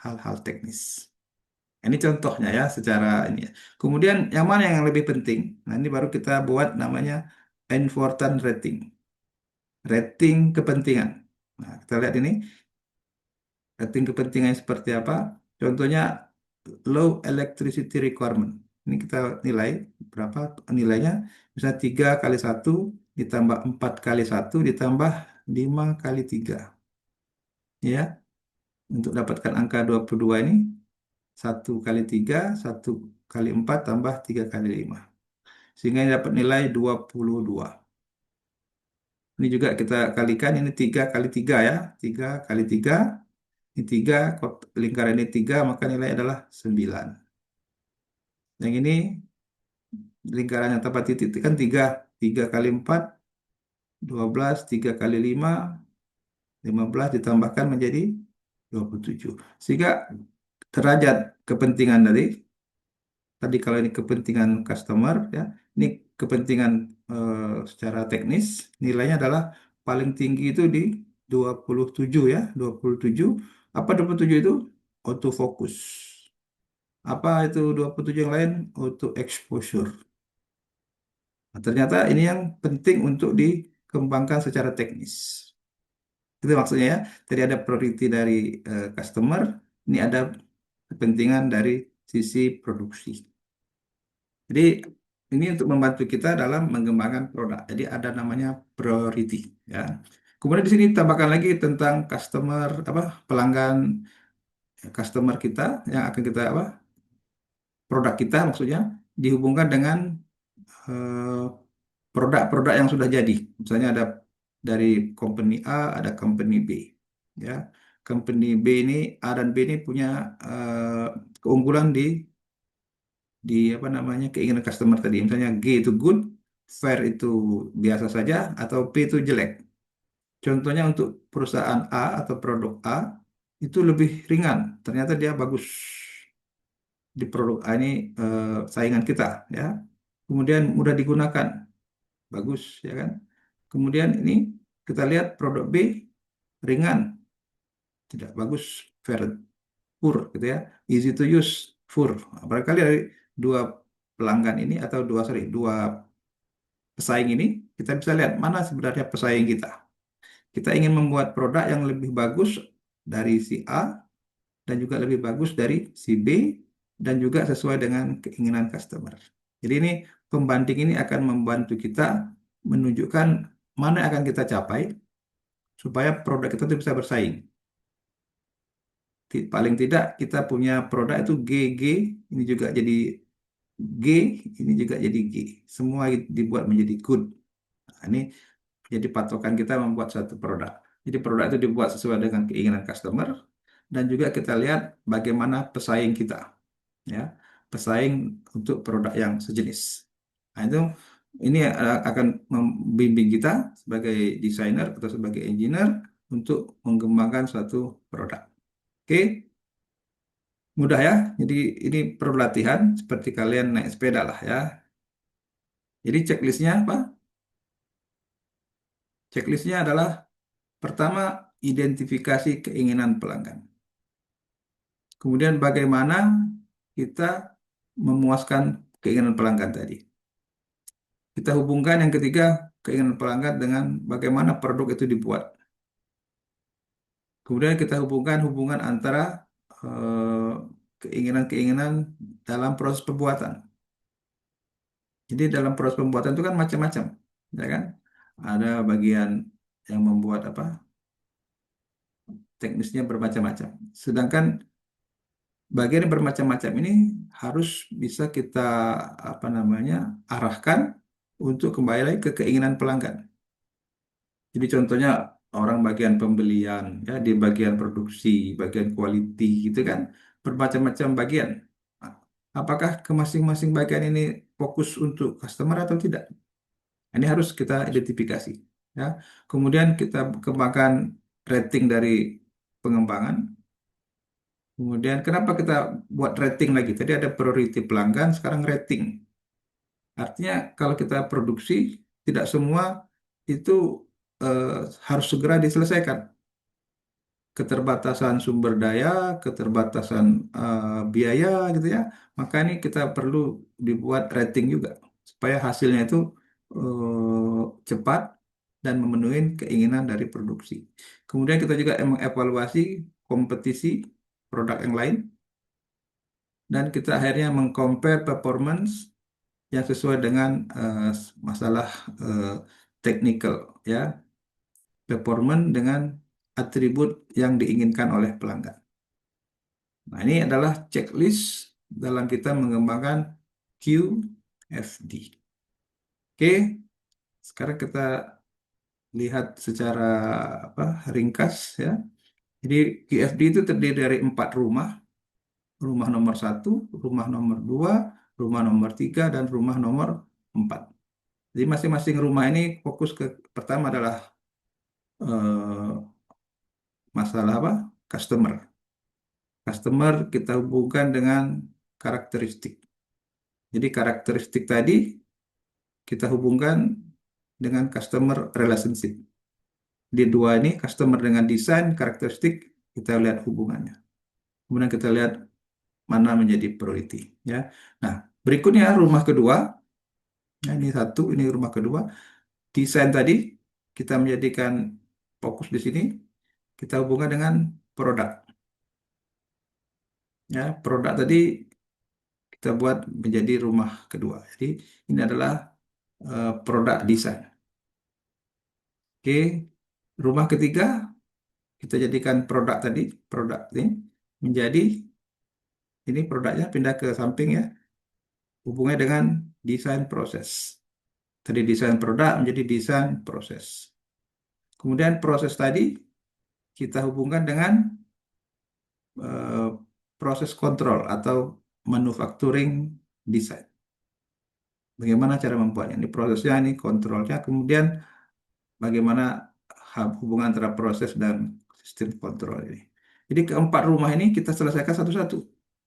hal-hal teknis. Ini contohnya ya secara ini ya. Kemudian yang mana yang lebih penting? Nah, ini baru kita buat namanya important rating. Rating kepentingan. Nah, kita lihat ini rating kepentingan seperti apa. Contohnya low electricity requirement. Ini kita nilai berapa nilainya. Bisa 3 kali 1 ditambah 4 kali 1 ditambah 5 kali 3. Ya, untuk dapatkan angka 22 ini 1 kali 3, 1 kali 4 tambah 3 kali 5. Sehingga ini dapat nilai 22. Ini juga kita kalikan, ini 3 kali 3 ya. 3 kali 3, ini 3, lingkaran ini 3, maka nilai adalah 9. Yang ini lingkarannya tanpa titik itu kan 3. 3 kali 4, 12, 3 kali 5, 15 ditambahkan menjadi 27. Sehingga derajat kepentingan tadi kalau ini kepentingan customer ya, ini kepentingan secara teknis nilainya adalah paling tinggi itu di 27 ya, 27. Apa 27 itu? Autofocus. Apa itu 27 yang lain? Auto exposure. Nah, ternyata ini yang penting untuk dikembangkan secara teknis. Itu maksudnya ya. Tadi ada priority dari customer, ini ada kepentingan dari sisi produksi. Jadi ini untuk membantu kita dalam mengembangkan produk. Jadi ada namanya priority ya. Kemudian di sini tambahkan lagi tentang customer apa pelanggan customer kita yang akan kita apa produk kita maksudnya dihubungkan dengan eh, produk-produk yang sudah jadi. Misalnya ada dari company A, ada company B. Ya, company B ini A dan B ini punya keunggulan di apa namanya keinginan customer tadi. Misalnya G itu good, fair itu biasa saja, atau P itu jelek. Contohnya untuk perusahaan A atau produk A itu lebih ringan. Ternyata dia bagus di produk A ini saingan kita, ya. Kemudian mudah digunakan, bagus, ya kan. Kemudian ini kita lihat produk B ringan, tidak bagus, fair, poor, gitu ya. Easy to use, poor. Barangkali dari dua pelanggan ini atau dua pesaing ini, kita bisa lihat mana sebenarnya pesaing kita. Kita ingin membuat produk yang lebih bagus dari si A dan juga lebih bagus dari si B dan juga sesuai dengan keinginan customer. Jadi ini pembanding ini akan membantu kita menunjukkan mana yang akan kita capai supaya produk kita itu bisa bersaing. Paling tidak kita punya produk itu GG, ini juga jadi G, ini juga jadi G. Semua dibuat menjadi good. Nah, ini jadi patokan kita membuat satu produk. Jadi produk itu dibuat sesuai dengan keinginan customer dan juga kita lihat bagaimana pesaing kita, ya, pesaing untuk produk yang sejenis. Nah, itu ini akan membimbing kita sebagai desainer atau sebagai engineer untuk mengembangkan suatu produk. Oke, mudah ya. Jadi ini perlu latihan seperti kalian naik sepeda lah ya. Jadi checklistnya apa? Checklistnya adalah pertama, identifikasi keinginan pelanggan. Kemudian bagaimana kita memuaskan keinginan pelanggan tadi. Kita hubungkan yang ketiga, keinginan pelanggan dengan bagaimana produk itu dibuat. Kemudian kita hubungkan hubungan antara eh, keinginan-keinginan dalam proses pembuatan. Jadi dalam proses pembuatan itu kan macam-macam, ya kan? Ada bagian yang membuat apa? Teknisnya bermacam-macam. Sedangkan bagian yang bermacam-macam ini harus bisa kita apa namanya arahkan untuk kembali lagi ke keinginan pelanggan. Jadi contohnya orang bagian pembelian, ya di bagian produksi, bagian quality gitu kan, bermacam-macam bagian. Apakah ke masing-masing bagian ini fokus untuk customer atau tidak? Ini harus kita identifikasi. Ya. Kemudian kita kembangkan rating dari pengembangan. Kemudian kenapa kita buat rating lagi? Tadi ada priority pelanggan, sekarang rating. Artinya kalau kita produksi, tidak semua itu eh, harus segera diselesaikan. Keterbatasan sumber daya, keterbatasan biaya gitu ya. Maka ini kita perlu dibuat rating juga supaya hasilnya itu cepat dan memenuhi keinginan dari produksi. Kemudian kita juga mengevaluasi kompetisi produk yang lain dan kita akhirnya mengcompare performance yang sesuai dengan masalah eh, technical ya, performance dengan atribut yang diinginkan oleh pelanggan. Nah, ini adalah checklist dalam kita mengembangkan QFD. Oke, sekarang kita lihat secara apa ringkas ya. Jadi QFD itu terdiri dari 4 rumah. Rumah nomor 1, rumah nomor 2, rumah nomor 3, dan rumah nomor 4. Jadi masing-masing rumah ini fokus ke pertama adalah eh, masalah apa? Customer. Customer kita hubungkan dengan karakteristik. Jadi karakteristik tadi kita hubungkan dengan customer relationship. di dua ini, customer dengan desain, karakteristik, kita lihat hubungannya. Kemudian kita lihat mana menjadi priority. Ya. Nah, berikutnya rumah kedua. Nah, ini satu, ini rumah kedua. Desain tadi kita menjadikan fokus di sini. Kita hubungkan dengan produk. Ya, produk tadi kita buat menjadi rumah kedua. Jadi ini adalah produk desain. Oke, rumah ketiga kita jadikan produk tadi, produk ini menjadi ini produknya pindah ke samping ya, hubungannya dengan desain proses. Tadi desain produk menjadi desain proses. Kemudian proses tadi kita hubungkan dengan eh, proses kontrol atau manufacturing design. Bagaimana cara membuatnya? Ini prosesnya, ini kontrolnya. Kemudian bagaimana hubungan antara proses dan sistem kontrol ini. Jadi keempat rumah ini kita selesaikan satu-satu.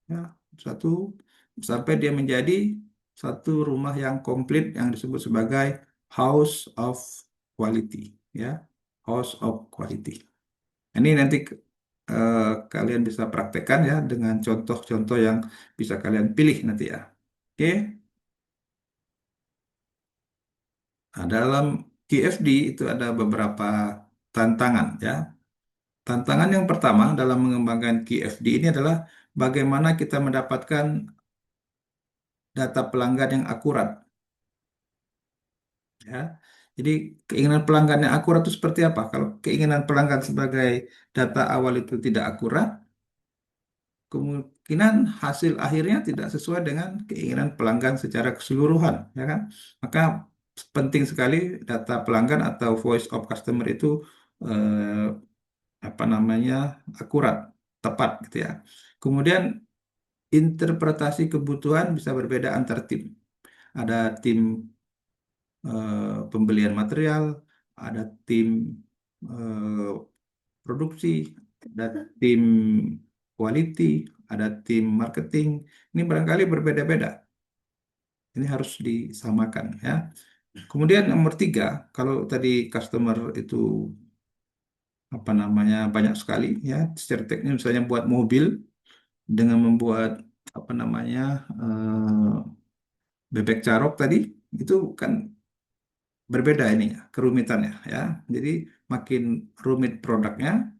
Ya, satu sampai dia menjadi satu rumah yang komplit yang disebut sebagai House of Quality. Ya, House of Quality. Ini nanti eh, kalian bisa praktekkan ya dengan contoh-contoh yang bisa kalian pilih nanti ya. Oke. Nah, dalam QFD itu ada beberapa tantangan ya. Tantangan yang pertama dalam mengembangkan QFD ini adalah bagaimana kita mendapatkan data pelanggan yang akurat ya. Jadi keinginan pelanggan yang akurat itu seperti apa? Kalau keinginan pelanggan sebagai data awal itu tidak akurat, kemungkinan hasil akhirnya tidak sesuai dengan keinginan pelanggan secara keseluruhan, ya kan? Maka penting sekali data pelanggan atau voice of customer itu eh, apa namanya akurat, tepat gitu ya. Kemudian interpretasi kebutuhan bisa berbeda antar tim. Ada tim pembelian material, ada tim eh, produksi, ada tim quality, ada tim marketing. Ini barangkali berbeda-beda. Ini harus disamakan ya. Kemudian nomor tiga, kalau tadi customer itu apa namanya banyak sekali ya, secara teknis misalnya buat mobil dengan membuat apa namanya bebek carok tadi itu kan berbeda ini ya, kerumitannya ya. Jadi makin rumit produknya,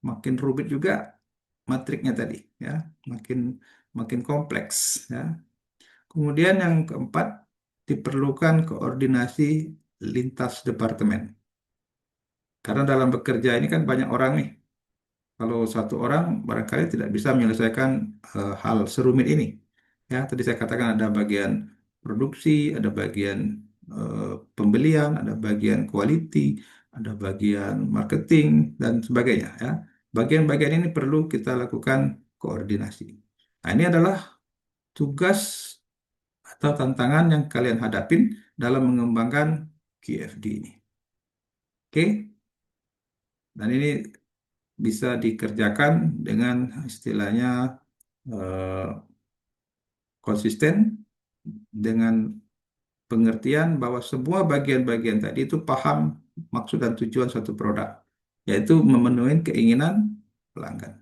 makin rumit juga matriknya tadi ya, makin makin kompleks ya. Kemudian yang keempat diperlukan koordinasi lintas departemen. Karena dalam bekerja ini kan banyak orang nih. Kalau satu orang barangkali tidak bisa menyelesaikan hal serumit ini. Ya, tadi saya katakan ada bagian produksi, ada bagian eh, pembelian, ada bagian quality, ada bagian marketing dan sebagainya. Ya, bagian-bagian ini perlu kita lakukan koordinasi. Nah, ini adalah tugas atau tantangan yang kalian hadapin dalam mengembangkan QFD ini. Oke, dan ini bisa dikerjakan dengan istilahnya eh, konsisten dengan pengertian bahwa semua bagian-bagian tadi itu paham maksud dan tujuan suatu produk, yaitu memenuhi keinginan pelanggan.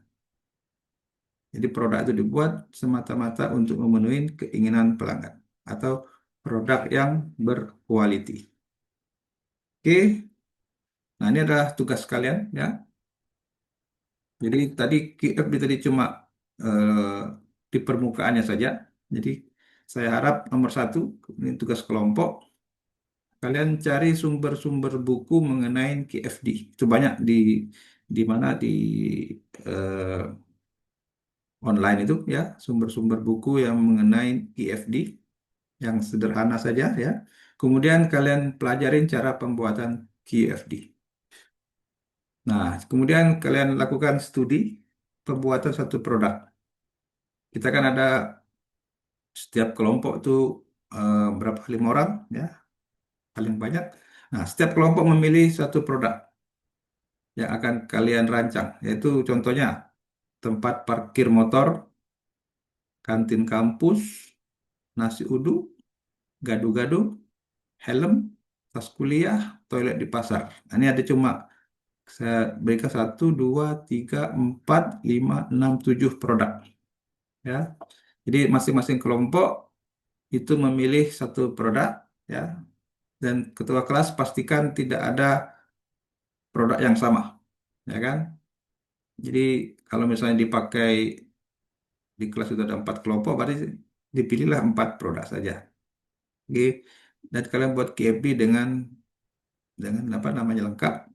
Jadi produk itu dibuat semata-mata untuk memenuhi keinginan pelanggan atau produk yang berkualiti. Oke, nah ini adalah tugas kalian ya. Jadi tadi QFD tadi cuma eh, di permukaannya saja. Jadi saya harap nomor satu, ini tugas kelompok, kalian cari sumber-sumber buku mengenai QFD. Itu banyak di mana di eh, online itu ya, sumber-sumber buku yang mengenai QFD yang sederhana saja ya. Kemudian kalian pelajarin cara pembuatan QFD. Nah, kemudian kalian lakukan studi pembuatan satu produk. Kita kan ada setiap kelompok itu berapa 5 orang ya paling banyak. Nah, setiap kelompok memilih satu produk yang akan kalian rancang, yaitu contohnya tempat parkir motor, kantin kampus, nasi uduk, gado-gado, helm, tas kuliah, toilet di pasar. Nah, ini ada cuma Saya berikan satu, dua, tiga, empat, lima, enam, tujuh produk. Ya, jadi masing-masing kelompok itu memilih satu produk. Ya, dan ketua kelas pastikan tidak ada produk yang sama. Ya kan? Jadi kalau misalnya dipakai di kelas itu ada empat kelompok, berarti dipilihlah empat produk saja. Oke. Dan kalian buat KFD dengan apa namanya lengkap,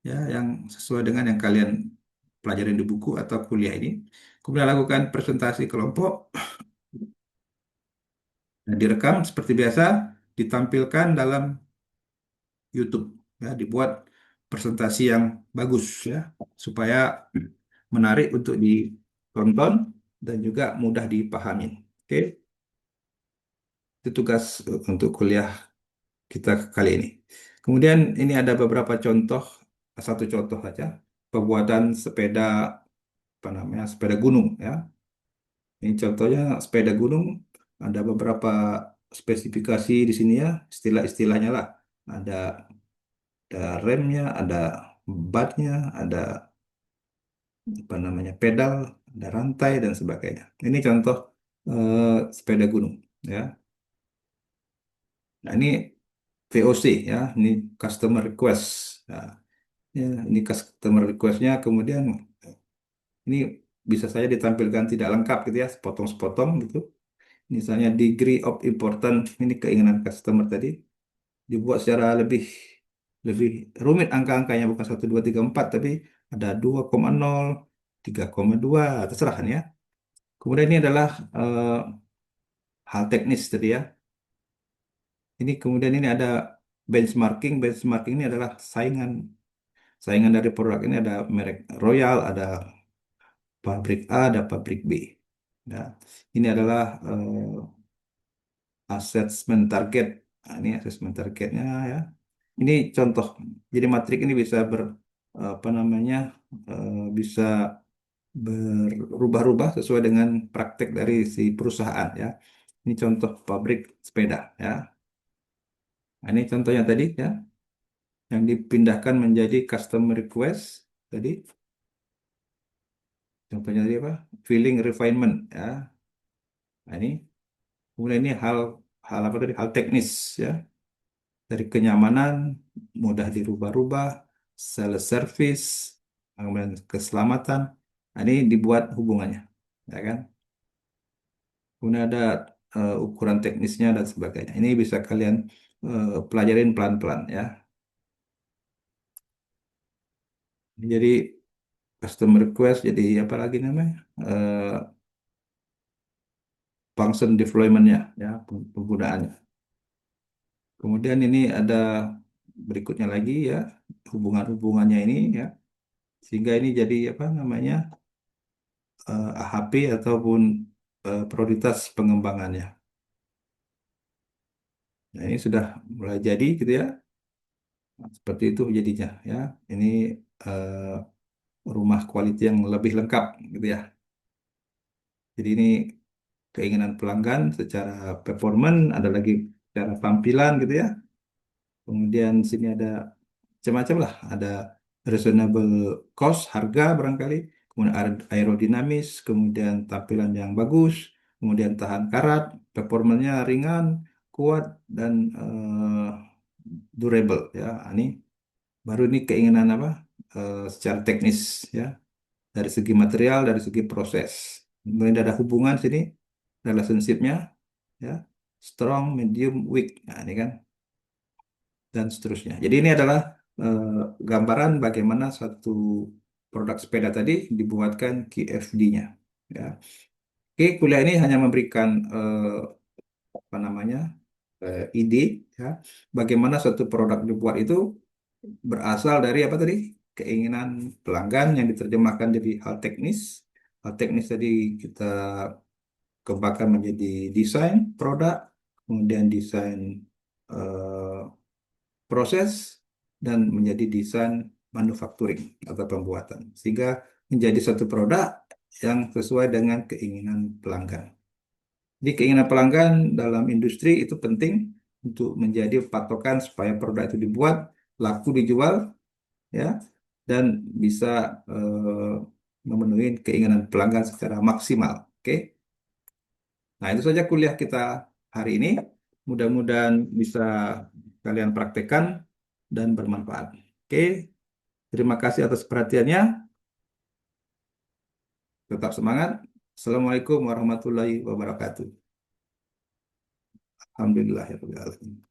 ya, yang sesuai dengan yang kalian pelajarin di buku atau kuliah ini. Kemudian lakukan presentasi kelompok, dan direkam seperti biasa, ditampilkan dalam YouTube, ya, dibuat presentasi yang bagus, ya, supaya menarik untuk ditonton dan juga mudah dipahami. Oke, itu tugas untuk kuliah kita kali ini. Kemudian ini ada beberapa contoh, satu contoh saja, pembuatan sepeda, apa namanya, sepeda gunung, ya. Ini contohnya sepeda gunung, ada beberapa spesifikasi di sini, ya, istilah-istilahnya lah. Ada, remnya, ada batnya, ada apa namanya pedal, ada rantai dan sebagainya. Ini contoh sepeda gunung, ya. Nah, ini VOC, ya, ini customer request. Nah, ya, ini customer requestnya, kemudian ini bisa saja ditampilkan tidak lengkap gitu, ya, sepotong-sepotong gitu. Misalnya degree of importance, ini keinginan customer tadi dibuat secara lebih lebih rumit, angka-angkanya bukan 1, 2, 3, 4, tapi ada 2,0, 3,2, terserah kan, ya. Kemudian ini adalah hal teknis tadi, ya. Ini kemudian ini ada benchmarking. Benchmarking ini adalah saingan. Saingan dari produk ini ada merek Royal, ada pabrik A, ada pabrik B. Nah, ini adalah assessment target. Nah, ini assessment targetnya, ya. Ini contoh. Jadi matrik ini bisa apa namanya, bisa berubah-ubah sesuai dengan praktek dari si perusahaan, ya. Ini contoh pabrik sepeda, ya. Nah, ini contohnya tadi, ya, yang dipindahkan menjadi custom request tadi. Contohnya tadi apa? Filling refinement, ya. Nah, ini kemudian ini hal hal apa tadi? Hal teknis, ya. Dari kenyamanan, mudah dirubah-rubah, sales service, kemudian keselamatan. Nah, ini dibuat hubungannya, ya kan? Kemudian ada ukuran teknisnya dan sebagainya. Ini bisa kalian pelajarin pelan-pelan, ya. Jadi customer request, jadi apa lagi namanya? Function deployment-nya, ya, penggunaannya. Kemudian ini ada berikutnya lagi, ya, hubungan-hubungannya ini, ya, sehingga ini jadi apa namanya, AHP ataupun prioritas pengembangannya. Nah, ini sudah mulai jadi gitu, ya. Nah, seperti itu jadinya, ya. Ini rumah quality yang lebih lengkap gitu, ya. Jadi ini keinginan pelanggan secara performan, ada lagi secara tampilan gitu, ya. Kemudian sini ada macam-macam lah, ada reasonable cost, harga barangkali, kemudian aerodinamis, kemudian tampilan yang bagus, kemudian tahan karat, performanya ringan, kuat, dan durable, ya. Ini baru, ini keinginan apa, secara teknis, ya, dari segi material, dari segi proses. Kemudian ada hubungan sini, relationship-nya, ya, strong, medium, weak. Nah, ini kan, dan seterusnya. Jadi ini adalah eh, gambaran bagaimana satu produk sepeda tadi dibuatkan KFD-nya. Ya. Oke, kuliah ini hanya memberikan apa namanya, ide, ya, bagaimana satu produk dibuat itu berasal dari apa tadi, keinginan pelanggan yang diterjemahkan jadi hal teknis. Hal teknis tadi kita kembangkan menjadi desain produk, kemudian desain eh, proses, dan menjadi desain manufacturing atau pembuatan, sehingga menjadi satu produk yang sesuai dengan keinginan pelanggan. Jadi keinginan pelanggan dalam industri itu penting untuk menjadi patokan supaya produk itu dibuat, laku, dijual, ya, dan bisa eh, memenuhi keinginan pelanggan secara maksimal. Oke. Nah, itu saja kuliah kita hari ini. Mudah-mudahan bisa kalian praktekkan dan bermanfaat. Oke, terima kasih atas perhatiannya. Tetap semangat. Assalamualaikum warahmatullahi wabarakatuh. Alhamdulillah ya Rabbil alamin.